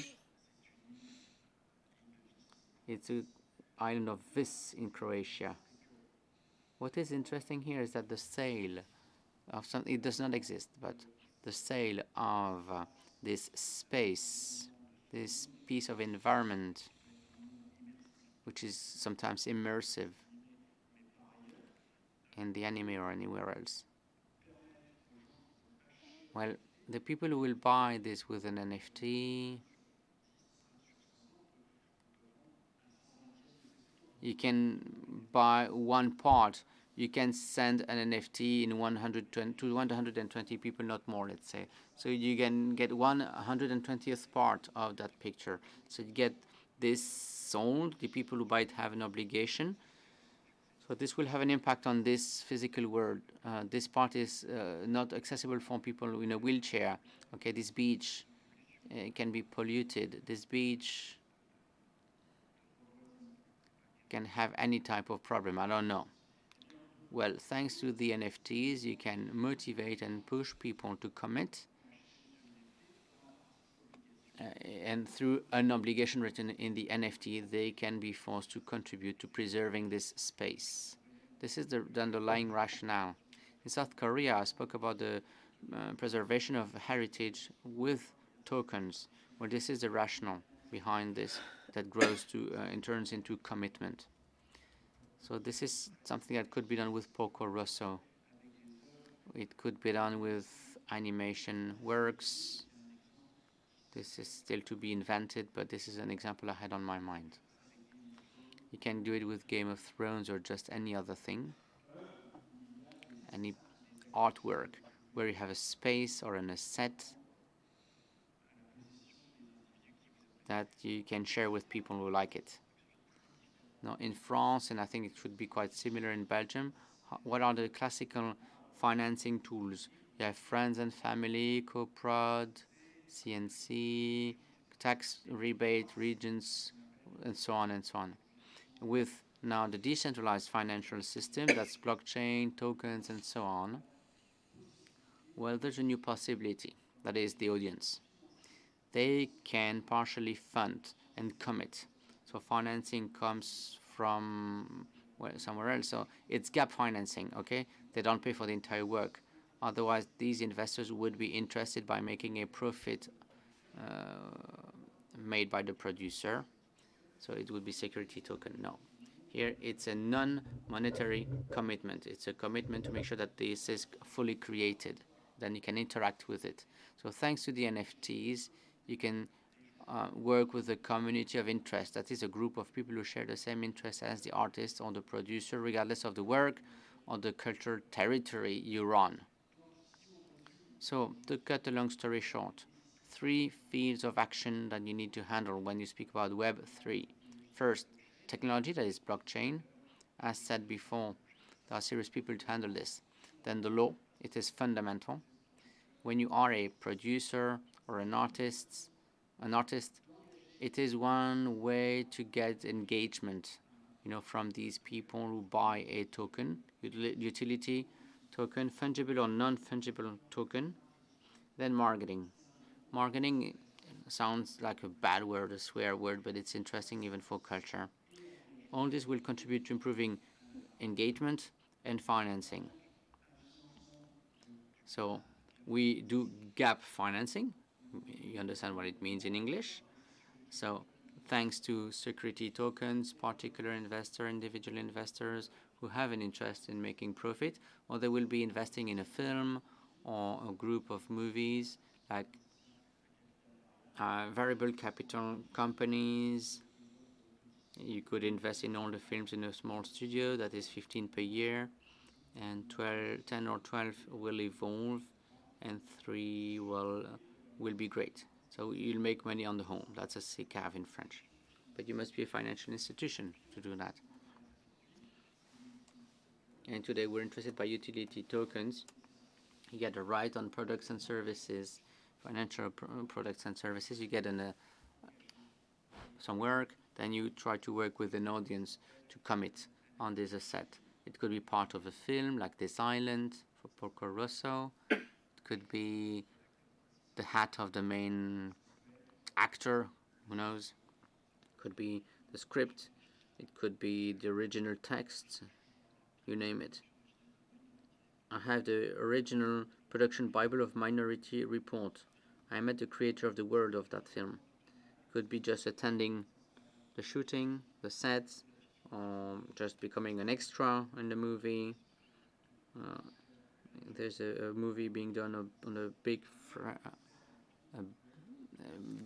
It's an island of Vis in Croatia. What is interesting here is that the sale of something, it does not exist, but the sale of this space, this piece of environment, which is sometimes immersive in the anime or anywhere else. Well, the people who will buy this with an NFT, you can buy one part. You can send an NFT in 120 to 120 people, not more, let's say. So you can get 120th part of that picture. So you get this sold. The people who buy it have an obligation. So this will have an impact on this physical world. This part is not accessible for people in a wheelchair. Okay, this beach can be polluted. This beach can have any type of problem. I don't know. Well, thanks to the NFTs, you can motivate and push people to commit. And through an obligation written in the NFT, they can be forced to contribute to preserving this space. This is the underlying rationale. In South Korea, I spoke about the preservation of heritage with tokens. Well, this is the rationale behind this that grows to and turns into commitment. So this is something that could be done with Porco Rosso. It could be done with animation works. This is still to be invented, but this is an example I had on my mind. You can do it with Game of Thrones or just any other thing. Any artwork where you have a space or an asset that you can share with people who like it. Now, in France, and I think it should be quite similar in Belgium, what are the classical financing tools? You have friends and family, co-prod, CNC, tax rebate, regions, and so on and so on. With now the decentralized financial system, that's blockchain, tokens, and so on, well, there's a new possibility, that is the audience. They can partially fund and commit. So financing comes from somewhere else. So it's gap financing, okay? They don't pay for the entire work. Otherwise, these investors would be interested by making a profit made by the producer. So it would be security token. No. Here, it's a non-monetary commitment. It's a commitment to make sure that this is fully created. Then you can interact with it. So thanks to the NFTs, you can work with a community of interest. That is a group of people who share the same interests as the artist or the producer, regardless of the work or the cultural territory you run. So to cut a long story short, 3 fields of action that you need to handle when you speak about Web3. First, technology, that is blockchain. As said before, there are serious people to handle this. Then the law, it is fundamental. When you are a producer or an artist, it is one way to get engagement, from these people who buy a token, utility token, fungible or non-fungible token. Then marketing. Marketing sounds like a bad word, a swear word, but it's interesting even for culture. All this will contribute to improving engagement and financing. So we do gap financing. You understand what it means in English. So thanks to security tokens, particular investor, individual investors who have an interest in making profit, or they will be investing in a film or a group of movies, like variable capital companies. You could invest in all the films in a small studio, that is 15 per year, and 10 or 12 will evolve, and 3 will be great. So you'll make money on the whole. That's a CCAV in French. But you must be a financial institution to do that. And today we're interested by utility tokens. You get a right on products and services, financial products and services. You get some work, then you try to work with an audience to commit on this asset. It could be part of a film, like This Island for Porco Rosso. It could be the hat of the main actor, who knows. It could be the script. It could be the original text, you name it. I have the original production Bible of Minority Report. I met the creator of the world of that film. Could be just attending the shooting, the sets, or just becoming an extra in the movie. There's a movie being done on a big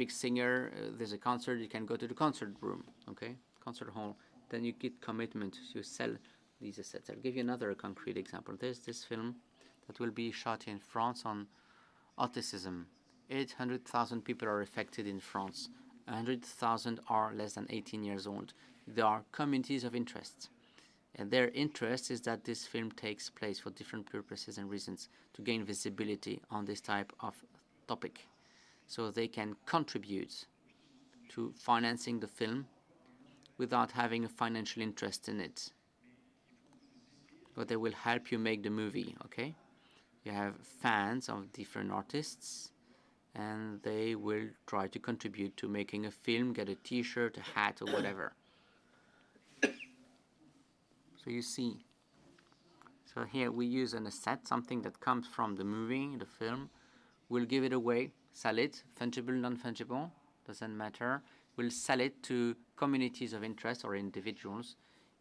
singer. There's a concert, you can go to the concert room, okay? Concert hall. Then you get commitment to sell these assets. I'll give you another concrete example. There's this film that will be shot in France on autism. 800,000 people are affected in France. 100,000 are less than 18 years old. There are communities of interest. And their interest is that this film takes place for different purposes and reasons to gain visibility on this type of topic. So they can contribute to financing the film without having a financial interest in it. But they will help you make the movie, okay? You have fans of different artists, and they will try to contribute to making a film, get a t-shirt, a hat, or whatever. So you see. So here we use an asset, something that comes from the movie, the film. We'll give it away, sell it, fungible, non-fungible, doesn't matter. We'll sell it to communities of interest or individuals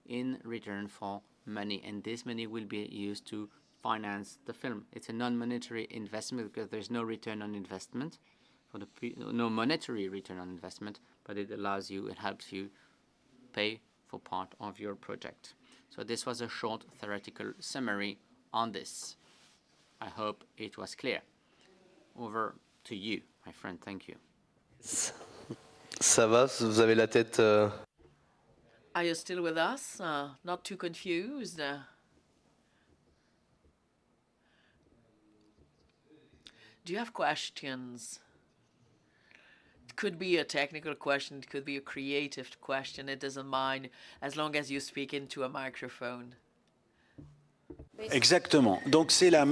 in return for money, and this money will be used to finance the film. It's a non-monetary investment because there's no return on investment, no monetary return on investment, but it allows you, it helps you pay for part of your project. So this was a short theoretical summary on this. I hope it was clear. Over to you, my friend. Thank you. Ça va, vous avez la tête... Are you still with us? Not too confused? Do you have questions? It could be a technical question, it could be a creative question, it doesn't mind, as long as you speak into a microphone. Exactement. Donc c'est la...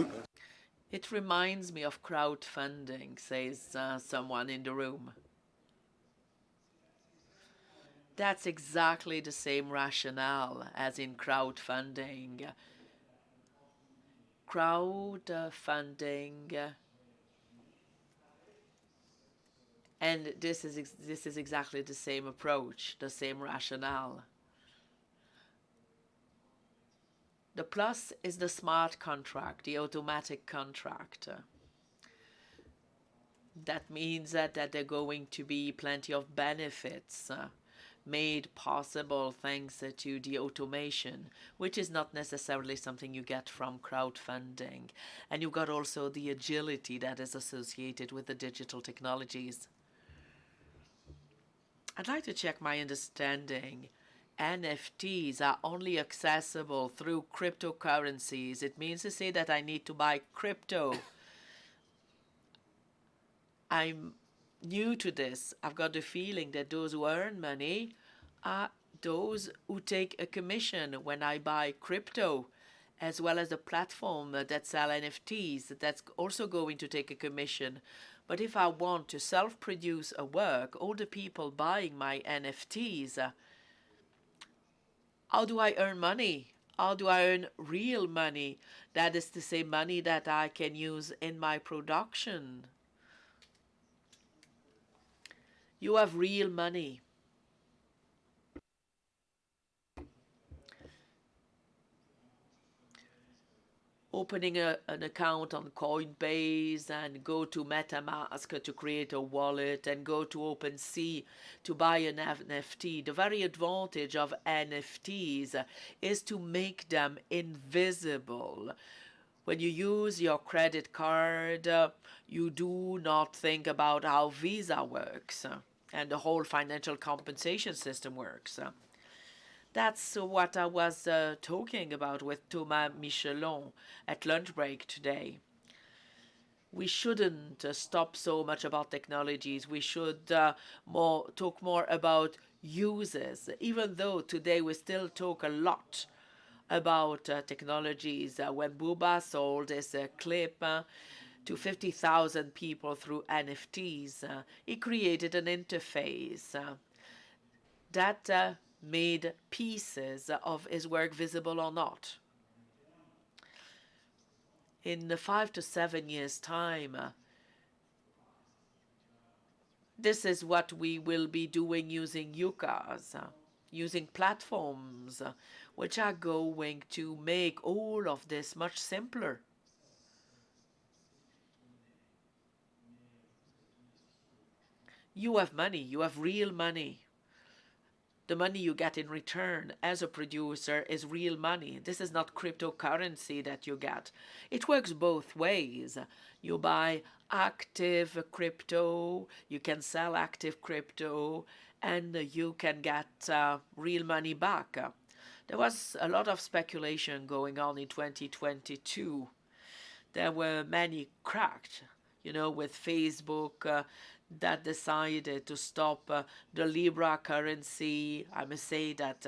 It reminds me of crowdfunding, says someone in the room. That's exactly the same rationale as in crowdfunding. Crowdfunding, and this is exactly the same approach, the same rationale. The plus is the smart contract, the automatic contract. That means that there are going to be plenty of benefits made possible thanks to the automation, which is not necessarily something you get from crowdfunding. And you've got also the agility that is associated with the digital technologies. I'd like to check my understanding. NFTs are only accessible through cryptocurrencies. It means to say that I need to buy crypto. I'm new to this. I've got the feeling that those who earn money are those who take a commission when I buy crypto, as well as the platform that sell NFTs. That's also going to take a commission. But if I want to self-produce a work, all the people buying my NFTs, how do I earn money? How do I earn real money? That is to say, money that I can use in my production. You have real money. opening an account on Coinbase and go to MetaMask to create a wallet and go to OpenSea to buy an NFT. The very advantage of NFTs is to make them invisible. When you use your credit card, you do not think about how Visa works and the whole financial compensation system works. That's what I was talking about with Thomas Michelon at lunch break today. We shouldn't stop so much about technologies. We should talk more about uses, even though today we still talk a lot about technologies. When Booba sold this clip to 50,000 people through NFTs, he created an interface that made pieces of his work visible or not. In 5 to 7 years' time, this is what we will be doing using UCAs, using platforms which are going to make all of this much simpler. You have money, you have real money. The money you get in return as a producer is real money. This is not cryptocurrency that you get. It works both ways. You buy active crypto, you can sell active crypto, and you can get real money back. There was a lot of speculation going on in 2022. There were many cracks, with Facebook, that decided to stop the Libra currency. I must say that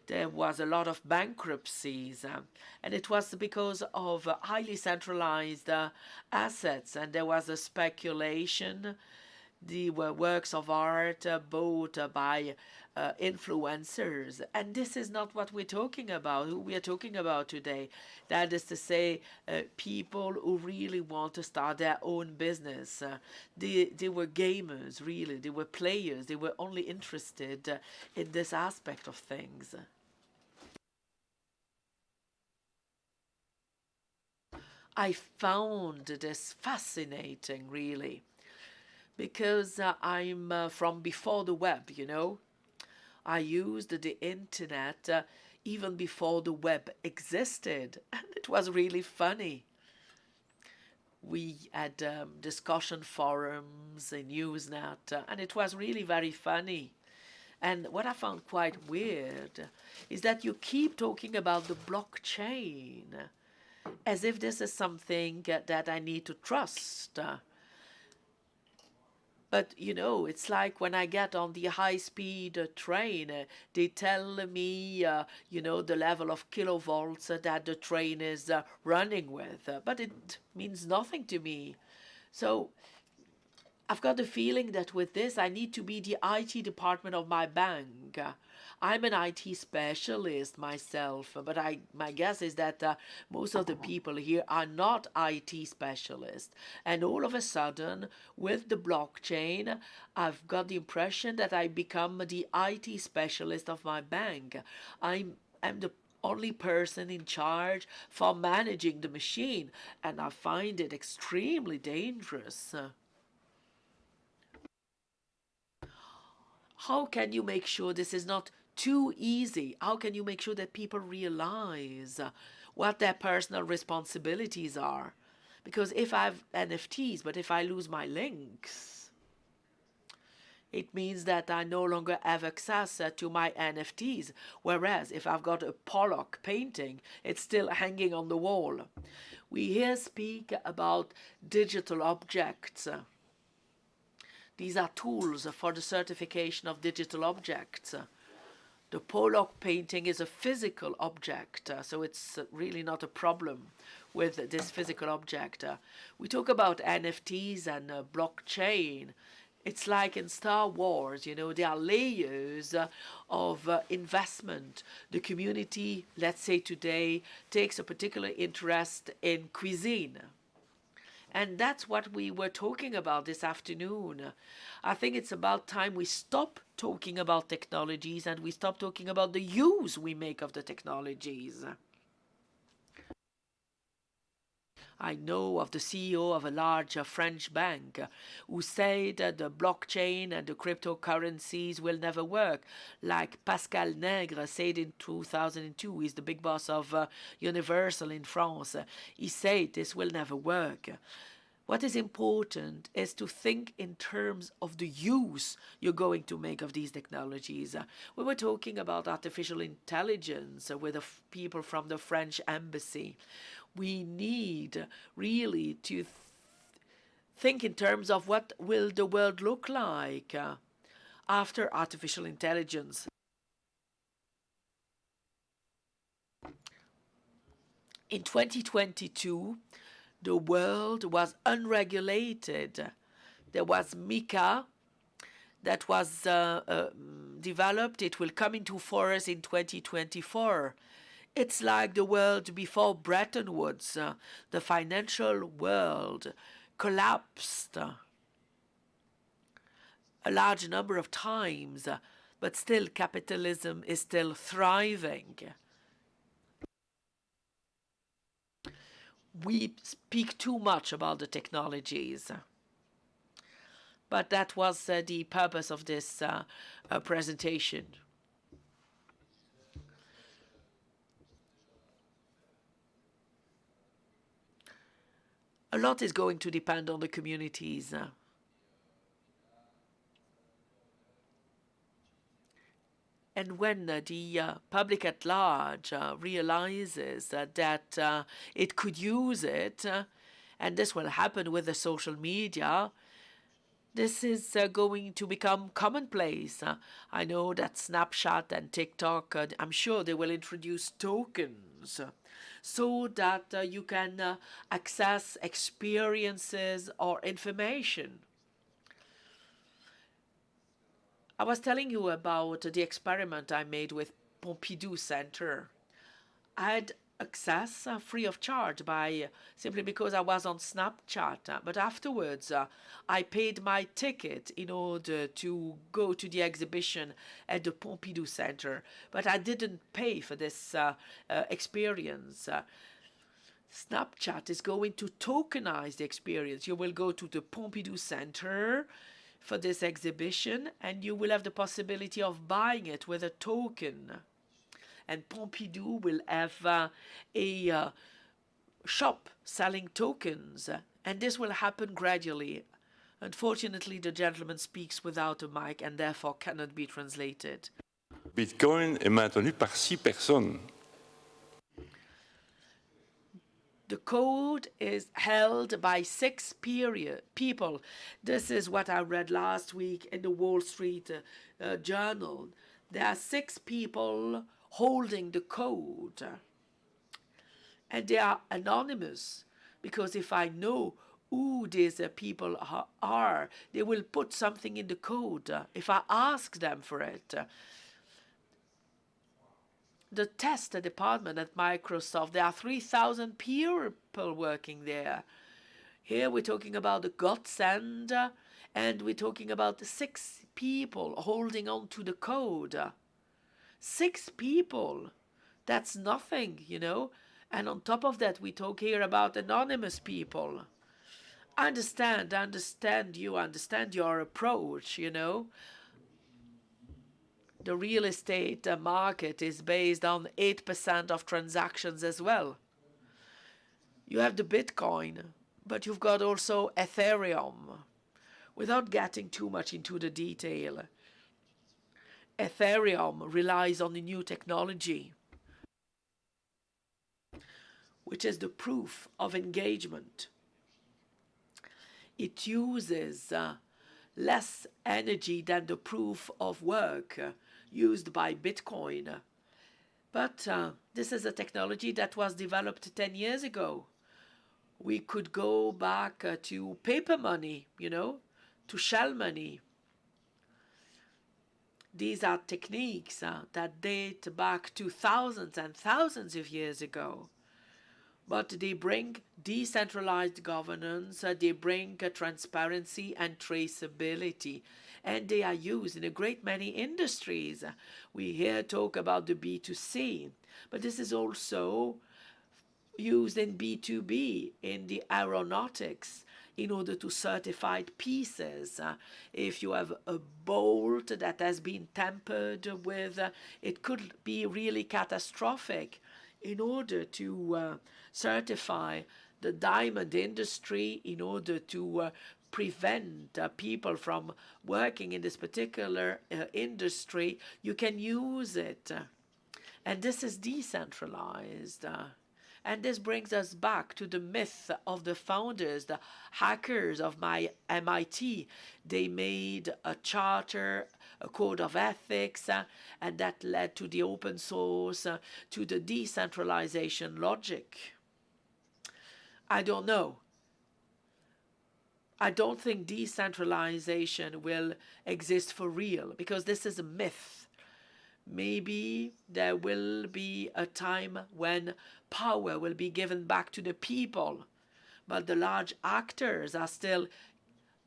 there was a lot of bankruptcies, and it was because of highly centralized assets, and there was a speculation. The works of art bought by influencers, and this is not what we're talking about. Who we are talking about today, that is to say, people who really want to start their own business. They were gamers, really. They were players. They were only interested in this aspect of things. I found this fascinating, really, because I'm from before the web, I used the internet even before the web existed, and it was really funny. We had discussion forums in Usenet, and it was really very funny. And what I found quite weird is that you keep talking about the blockchain as if this is something that I need to trust. But, it's like when I get on the high-speed train, they tell me, the level of kilovolts that the train is running with. But it means nothing to me. So I've got the feeling that with this, I need to be the IT department of my bank. I'm an IT specialist myself, but my guess is that most of the people here are not IT specialists. And all of a sudden, with the blockchain, I've got the impression that I become the IT specialist of my bank. I'm the only person in charge for managing the machine, and I find it extremely dangerous. How can you make sure this is not too easy? How can you make sure that people realize what their personal responsibilities are? Because if I have NFTs, but if I lose my links, it means that I no longer have access to my NFTs. Whereas if I've got a Pollock painting, it's still hanging on the wall. We here speak about digital objects. These are tools for the certification of digital objects. The Pollock painting is a physical object, so it's really not a problem with this physical object. We talk about NFTs and blockchain. It's like in Star Wars, there are layers of investment. The community, let's say today, takes a particular interest in cuisine. And that's what we were talking about this afternoon. I think it's about time we stop talking about technologies and we stop talking about the use we make of the technologies. I know of the CEO of a large French bank who said that the blockchain and the cryptocurrencies will never work. Like Pascal Nègre said in 2002, he's the big boss of Universal in France. He said this will never work. What is important is to think in terms of the use you're going to make of these technologies. We were talking about artificial intelligence with the people from the French embassy. We need really to think in terms of what will the world look like after artificial intelligence. In 2022, the world was unregulated. There was MiCA that was developed. It will come into force in 2024. It's like the world before Bretton Woods. The financial world collapsed a large number of times, but still capitalism is still thriving. We speak too much about the technologies, but that was the purpose of this presentation. A lot is going to depend on the communities. And when the public at large realizes that it could use it, and this will happen with the social media, this is going to become commonplace. I know that Snapchat and TikTok, I'm sure they will introduce tokens so that you can access experiences or information. I was telling you about the experiment I made with Pompidou Center. I had access free of charge simply because I was on Snapchat. But afterwards, I paid my ticket in order to go to the exhibition at the Pompidou Center. But I didn't pay for this experience. Snapchat is going to tokenize the experience. You will go to the Pompidou Center for this exhibition, and you will have the possibility of buying it with a token. And Pompidou will have a shop selling tokens, and this will happen gradually. Unfortunately, the gentleman speaks without a mic and therefore cannot be translated. Bitcoin est maintenu par 6 personnes. The code is held by 6 people. This is what I read last week in the Wall Street Journal. There are 6 people holding the code. And they are anonymous, because if I know who these people are, they will put something in the code if I ask them for it. The test department at Microsoft, there are 3,000 people working there. Here we're talking about the godsend, and we're talking about 6 people holding on to the code. 6 people. That's nothing, you know. And on top of that, we talk here about anonymous people. I understand you, understand your approach, you know. The real estate market is based on 8% of transactions as well. You have the Bitcoin, but you've got also Ethereum. Without getting too much into the detail, Ethereum relies on a new technology, which is the proof of engagement. It uses less energy than the proof of work used by Bitcoin. But this is a technology that was developed 10 years ago. We could go back to paper money, you know, to shell money. These are techniques that date back to thousands and thousands of years ago. But they bring decentralized governance, they bring transparency and traceability, and they are used in a great many industries. We here talk about the B2C, but this is also used in B2B, in the aeronautics, in order to certify pieces. If you have a bolt that has been tampered with, it could be really catastrophic. In order to certify the diamond industry, in order to prevent people from working in this particular industry, you can use it. And this is decentralized. And this brings us back to the myth of the founders, the hackers of my MIT. They made a charter, a code of ethics, and that led to the open source, to the decentralization logic. I don't know. I don't think decentralization will exist for real, because this is a myth. Maybe there will be a time when power will be given back to the people, but the large actors are still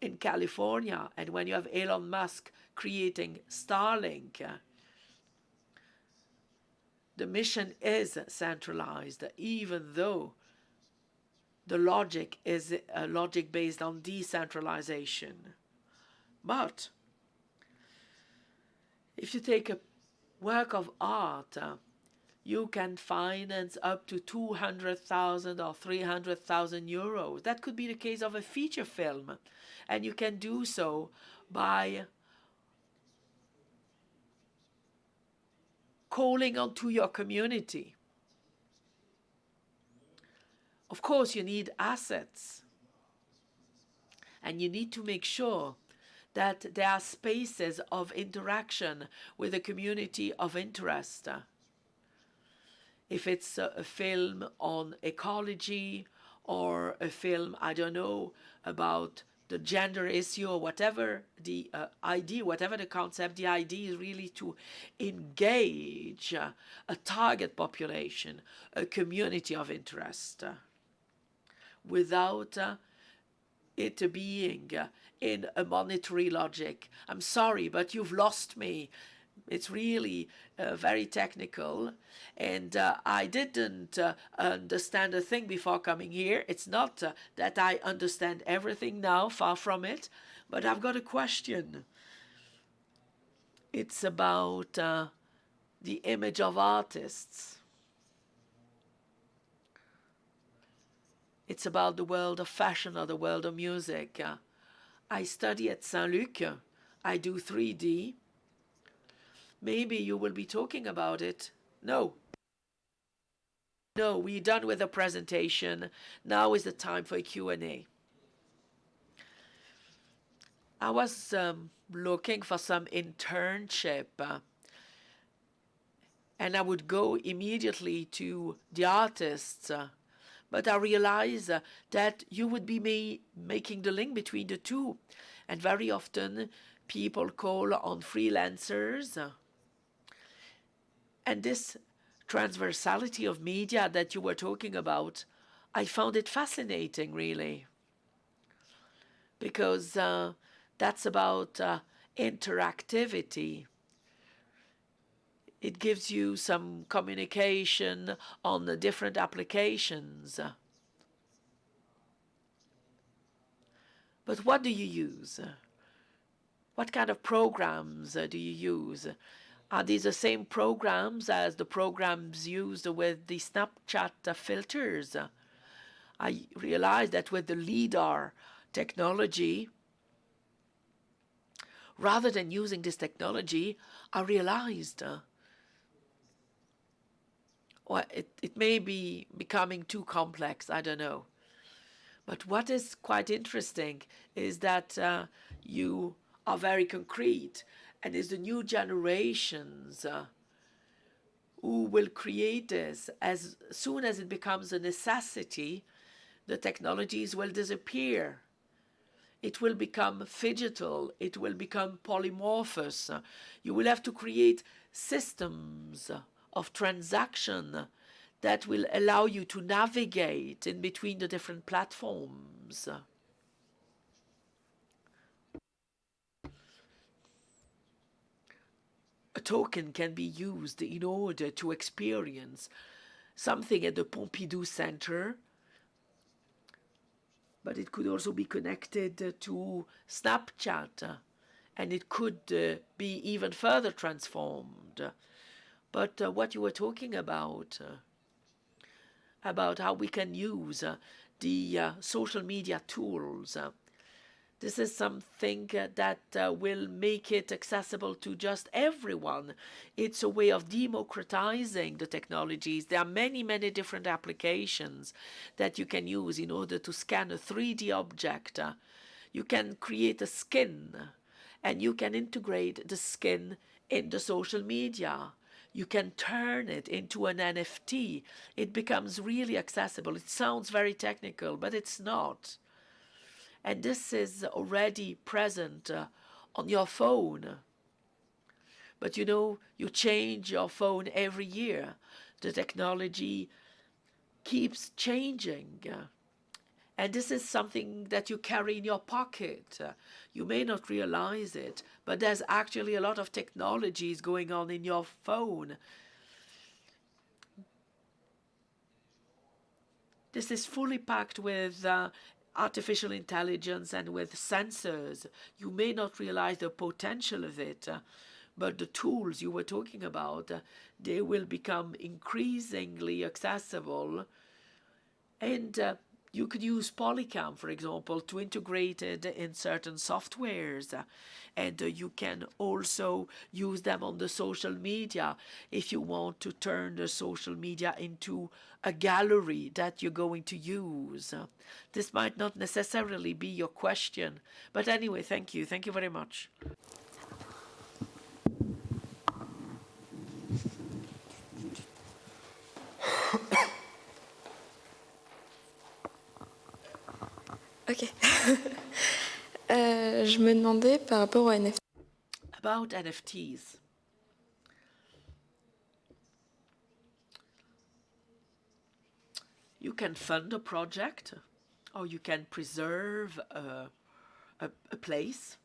in California. And when you have Elon Musk creating Starlink, the mission is centralized, even though the logic is a logic based on decentralization. But if you take a work of art, you can finance up to 200,000 or 300,000 euros. That could be the case of a feature film. And you can do so by calling onto your community. Of course, you need assets. And you need to make sure that there are spaces of interaction with a community of interest. If it's a film on ecology, or a film, I don't know, about the gender issue, or whatever the idea, whatever the concept, the idea is really to engage a target population, a community of interest, without it being in a monetary logic. I'm sorry, but you've lost me. It's really very technical, and I didn't understand a thing before coming here. It's not that I understand everything now, far from it, but I've got a question. It's about the image of artists. It's about the world of fashion or the world of music. I study at Saint-Luc. I do 3D. Maybe you will be talking about it. No. No, we're done with the presentation. Now is the time for a Q&A. I was looking for some internship, and I would go immediately to the artists, but I realized that you would be making the link between the two. And very often people call on freelancers. And this transversality of media that you were talking about, I found it fascinating, really. Because that's about interactivity. It gives you some communication on the different applications. But what do you use? What kind of programs do you use? Are these the same programs as the programs used with the Snapchat filters? I realized that with the LiDAR technology, rather than using this technology, I realized it may be becoming too complex, I don't know. But what is quite interesting is that you are very concrete, and it's the new generations who will create this. As soon as it becomes a necessity, the technologies will disappear. It will become phygital. It will become polymorphous. You will have to create systems of transaction that will allow you to navigate in between the different platforms. A token can be used in order to experience something at the Pompidou Center, but it could also be connected to Snapchat, and it could be even further transformed. But what you were talking about how we can use the social media tools, this is something that will make it accessible to just everyone. It's a way of democratizing the technologies. There are many, many different applications that you can use in order to scan a 3D object. You can create a skin, and you can integrate the skin in the social media. You can turn it into an NFT. It becomes really accessible. It sounds very technical, but it's not. And this is already present on your phone. But you know, you change your phone every year. The technology keeps changing. And this is something that you carry in your pocket. You may not realize it, but there's actually a lot of technologies going on in your phone. This is fully packed with artificial intelligence and with sensors. You may not realize the potential of it, but the tools you were talking about, they will become increasingly accessible. And you could use Polycam, for example, to integrate it in certain softwares. And you can also use them on the social media if you want to turn the social media into a gallery that you're going to use. This might not necessarily be your question, but anyway, thank you. Thank you very much. Ok. Je me demandais par rapport aux NFT. About NFTs. You can fund a project, or you can preserve a place,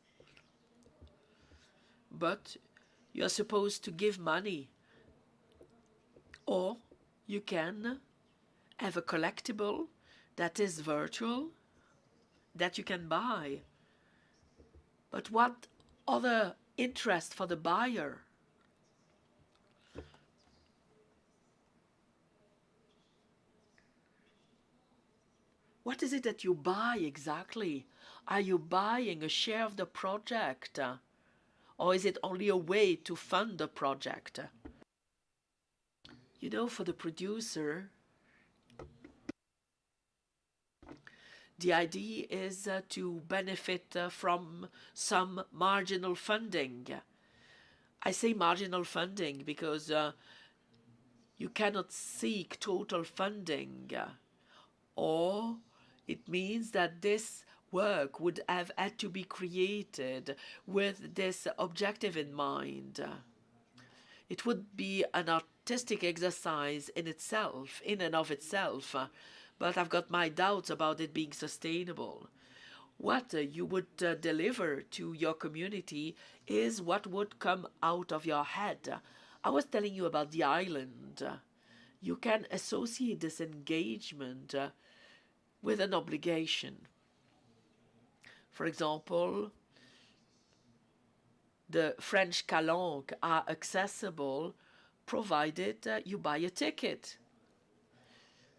but you're supposed to give money, or you can have a collectible that is virtual that you can buy. But what other interest for the buyer? What is it that you buy exactly? Are you buying a share of the project? Or is it only a way to fund the project? You know, for the producer, the idea is to benefit from some marginal funding. I say marginal funding because you cannot seek total funding, or it means that this work would have had to be created with this objective in mind. It would be an artistic exercise in itself, in and of itself, but I've got my doubts about it being sustainable. What you would deliver to your community is what would come out of your head. I was telling you about the island. You can associate this engagement with an obligation. For example, the French calanques are accessible provided you buy a ticket.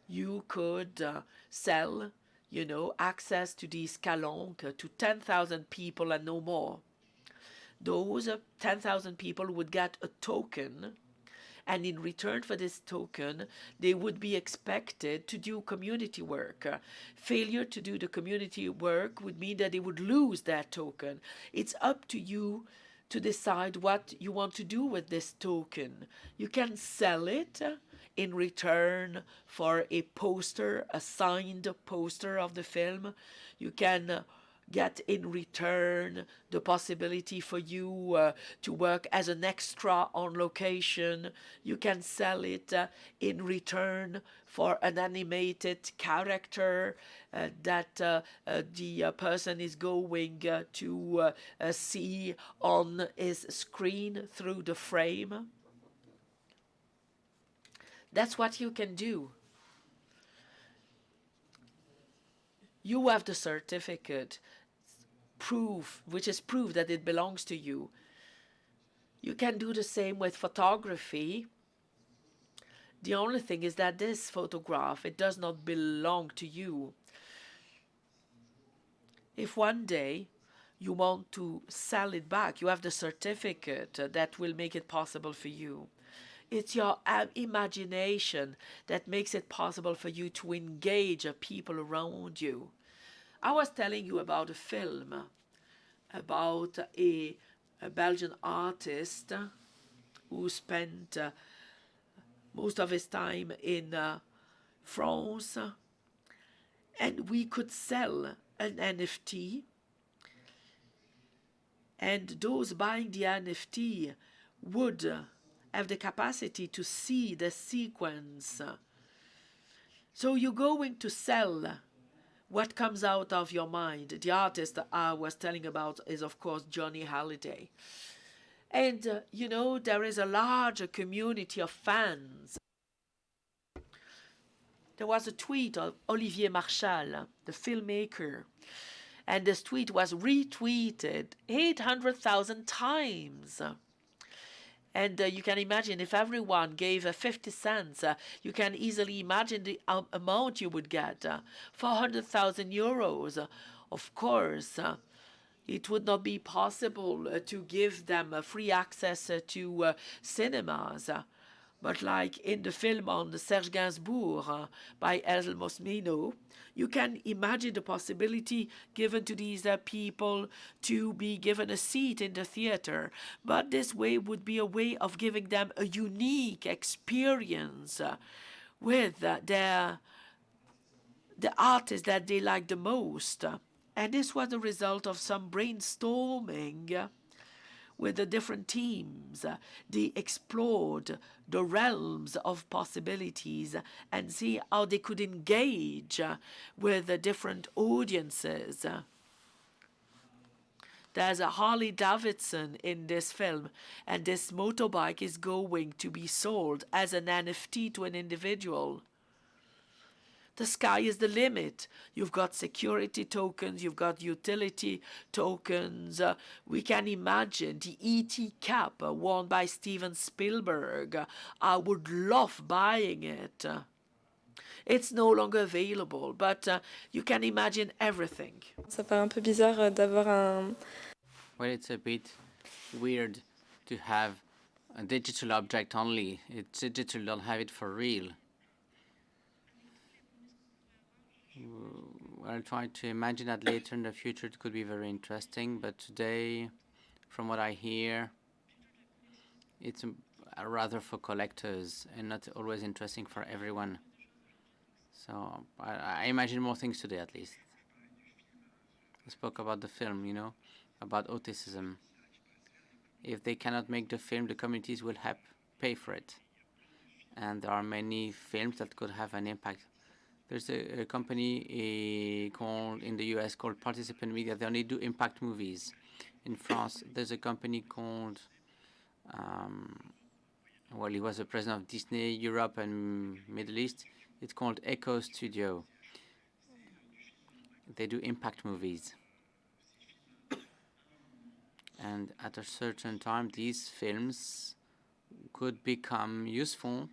You could sell, you know, access to these calanques to 10,000 people and no more. Those 10,000 people would get a token, and in return for this token, they would be expected to do community work. Failure to do the community work would mean that they would lose that token. It's up to you to decide what you want to do with this token. You can sell it in return for a poster, a signed poster of the film. You can get in return the possibility for you to work as an extra on location. You can sell it in return for an animated character that the person is going to see on his screen through the frame. That's what you can do. You have the certificate, which is proof that it belongs to you. You can do the same with photography. The only thing is that this photograph, it does not belong to you. If one day you want to sell it back, you have the certificate that will make it possible for you. It's your imagination that makes it possible for you to engage people around you. I was telling you about a film about a Belgian artist who spent most of his time in France, and we could sell an NFT, and those buying the NFT would have the capacity to see the sequence. So you're going to sell what comes out of your mind. The artist I was telling about is, of course, Johnny Halliday. And, you know, there is a larger community of fans. There was a tweet of Olivier Marchal, the filmmaker, and this tweet was retweeted 800,000 times. And you can imagine if everyone gave 50 cents, you can easily imagine the amount you would get, 400,000 euros. Of course, it would not be possible to give them free access to cinemas. But like in the film on Serge Gainsbourg by El Mosmino, you can imagine the possibility given to these people to be given a seat in the theater. But this way would be a way of giving them a unique experience with the artist that they like the most. And this was the result of some brainstorming with the different teams. They explored the realms of possibilities and see how they could engage with the different audiences. There's a Harley Davidson in this film, and this motorbike is going to be sold as an NFT to an individual. The sky is the limit. You've got security tokens, you've got utility tokens. We can imagine the E.T. cap worn by Steven Spielberg. I would love buying it. It's no longer available, but you can imagine everything. Ça paraît un peu bizarre d'avoir un... Well, it's a bit weird to have a digital object only. It's digital, don't have it for real. I'll try to imagine that later in the future it could be very interesting, but today, from what I hear, it's rather for collectors and not always interesting for everyone. So I imagine more things today, at least. I spoke about the film, you know, about autism. If they cannot make the film, the communities will help pay for it. And there are many films that could have an impact. There's a company called in the US called Participant Media. They only do impact movies. In France, there's a company called, well, he was the president of Disney Europe and Middle East. It's called Echo Studio. They do impact movies. And at a certain time, these films could become useful,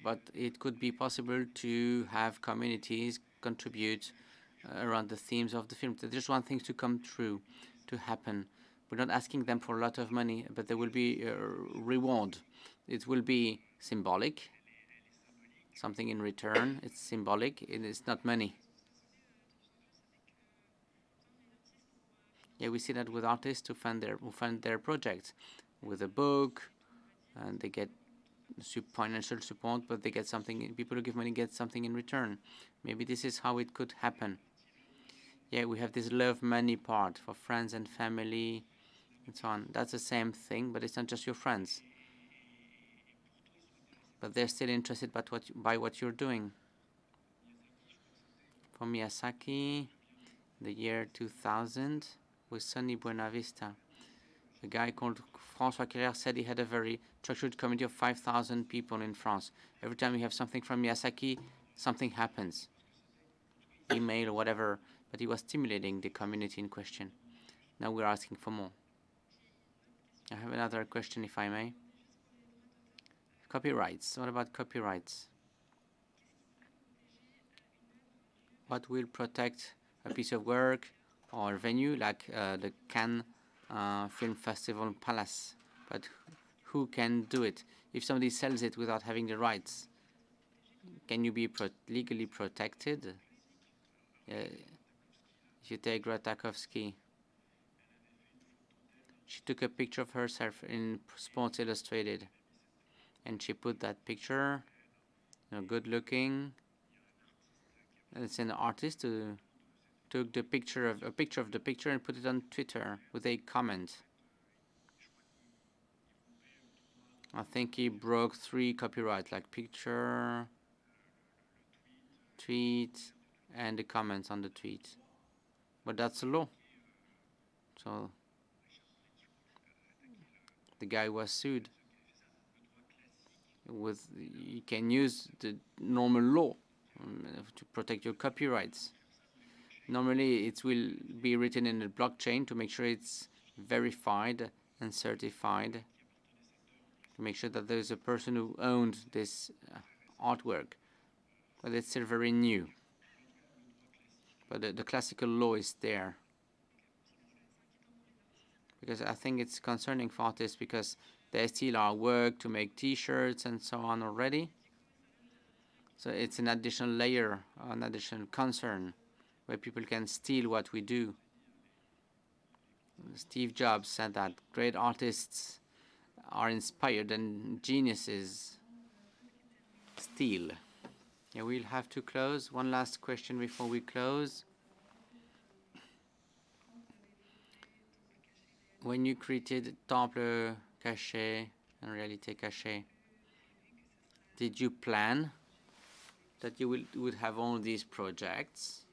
but it could be possible to have communities contribute around the themes of the film. There's just one thing to come true, to happen. We're not asking them for a lot of money, but there will be a reward. It will be symbolic, something in return. It's symbolic, it's not money. Yeah, we see that with artists who fund their projects with a book, and they get financial support, but they get something. People who give money get something in return. Maybe this is how it could happen. Yeah, we have this love money part for friends and family and so on. That's the same thing, but it's not just your friends. But they're still interested by what you're doing. For Miyazaki, the year 2000 with Sunny Buena Vista. A guy called François Carrère said he had a very structured community of 5,000 people in France. Every time you have something from Miyazaki, something happens. Email or whatever, but he was stimulating the community in question. Now we're asking for more. I have another question, if I may. Copyrights. What about copyrights? What will protect a piece of work or venue like the Cannes Film Festival Palace? But who can do it? If somebody sells it without having the rights, can you be legally protected? If you take Ratakowski, she took a picture of herself in Sports Illustrated, and she put that picture, good looking. And it's an artist who took the picture of the picture and put it on Twitter with a comment. I think he broke 3 copyrights, like picture, tweet, and the comments on the tweet. But that's the law. So the guy was sued. You can use the normal law to protect your copyrights. Normally, it will be written in a blockchain to make sure it's verified and certified, to make sure that there is a person who owned this artwork. But it's still very new. But the classical law is there. Because I think it's concerning for artists because they steal our work to make T-shirts and so on already. So it's an additional layer, an additional concern, where people can steal what we do. Steve Jobs said that great artists are inspired and geniuses steal. Yeah, we'll have to close. One last question before we close. When you created Temple, Caché, and Réalité Cachée, did you plan that you would have all these projects?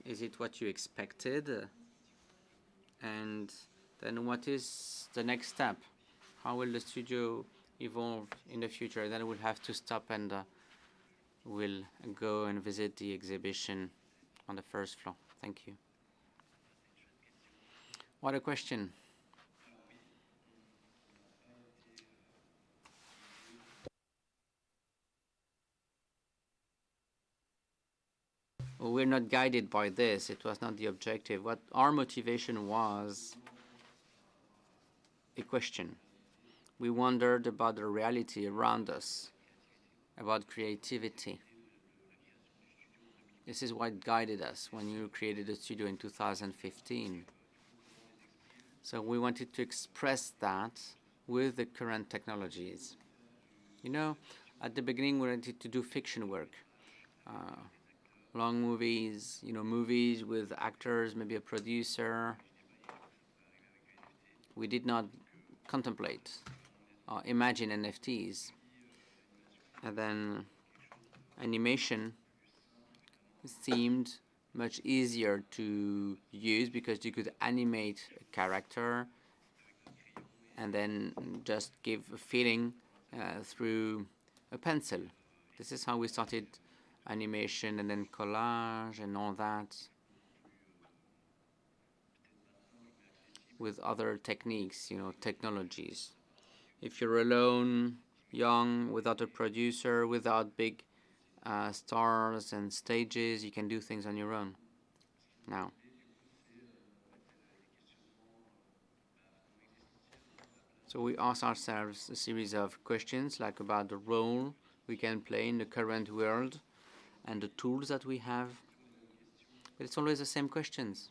Is it what you expected? And then what is the next step? How will the studio evolve in the future? Then we'll have to stop and we'll go and visit the exhibition on the first floor. Thank you. What a question. Well, we're not guided by this. It was not the objective. What our motivation was a question. We wondered about the reality around us, about creativity. This is what guided us when you created the studio in 2015. So we wanted to express that with the current technologies. You know, at the beginning we wanted to do fiction work. Long movies, movies with actors, maybe a producer. We did not contemplate or imagine NFTs. And then animation seemed much easier to use because you could animate a character and then just give a feeling through a pencil. This is how we started animation and then collage and all that with other techniques, technologies. If you're alone, young, without a producer, without big stars and stages, you can do things on your own now. So we ask ourselves a series of questions like about the role we can play in the current world and the tools that we have. But it's always the same questions.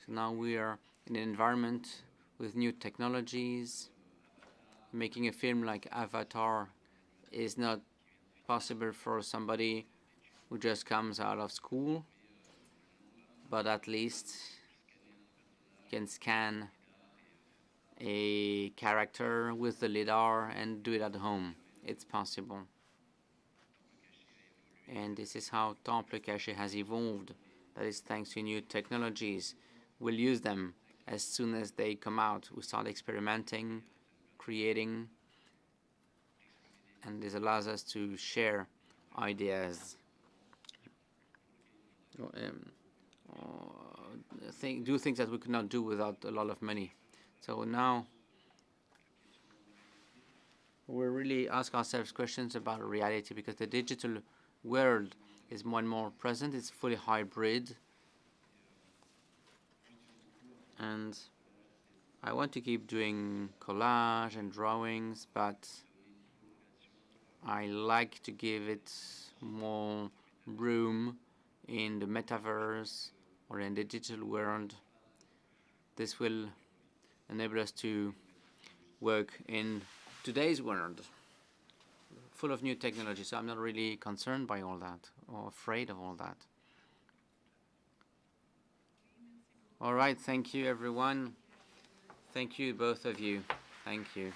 So now we are in an environment with new technologies. Making a film like Avatar is not possible for somebody who just comes out of school, but at least can scan a character with the LiDAR and do it at home. It's possible. And this is how Temple Caché has evolved. That is thanks to new technologies. We'll use them as soon as they come out. We start experimenting, creating, and this allows us to share ideas. Do things that we could not do without a lot of money. So now we really ask ourselves questions about reality, because the digital world is more and more present. It's fully hybrid, and I want to keep doing collage and drawings, but I like to give it more room in the metaverse or in the digital world. This will enable us to work in today's world, full of new technology. So I'm not really concerned by all that or afraid of all that. All right, thank you, everyone. Thank you, both of you. Thank you.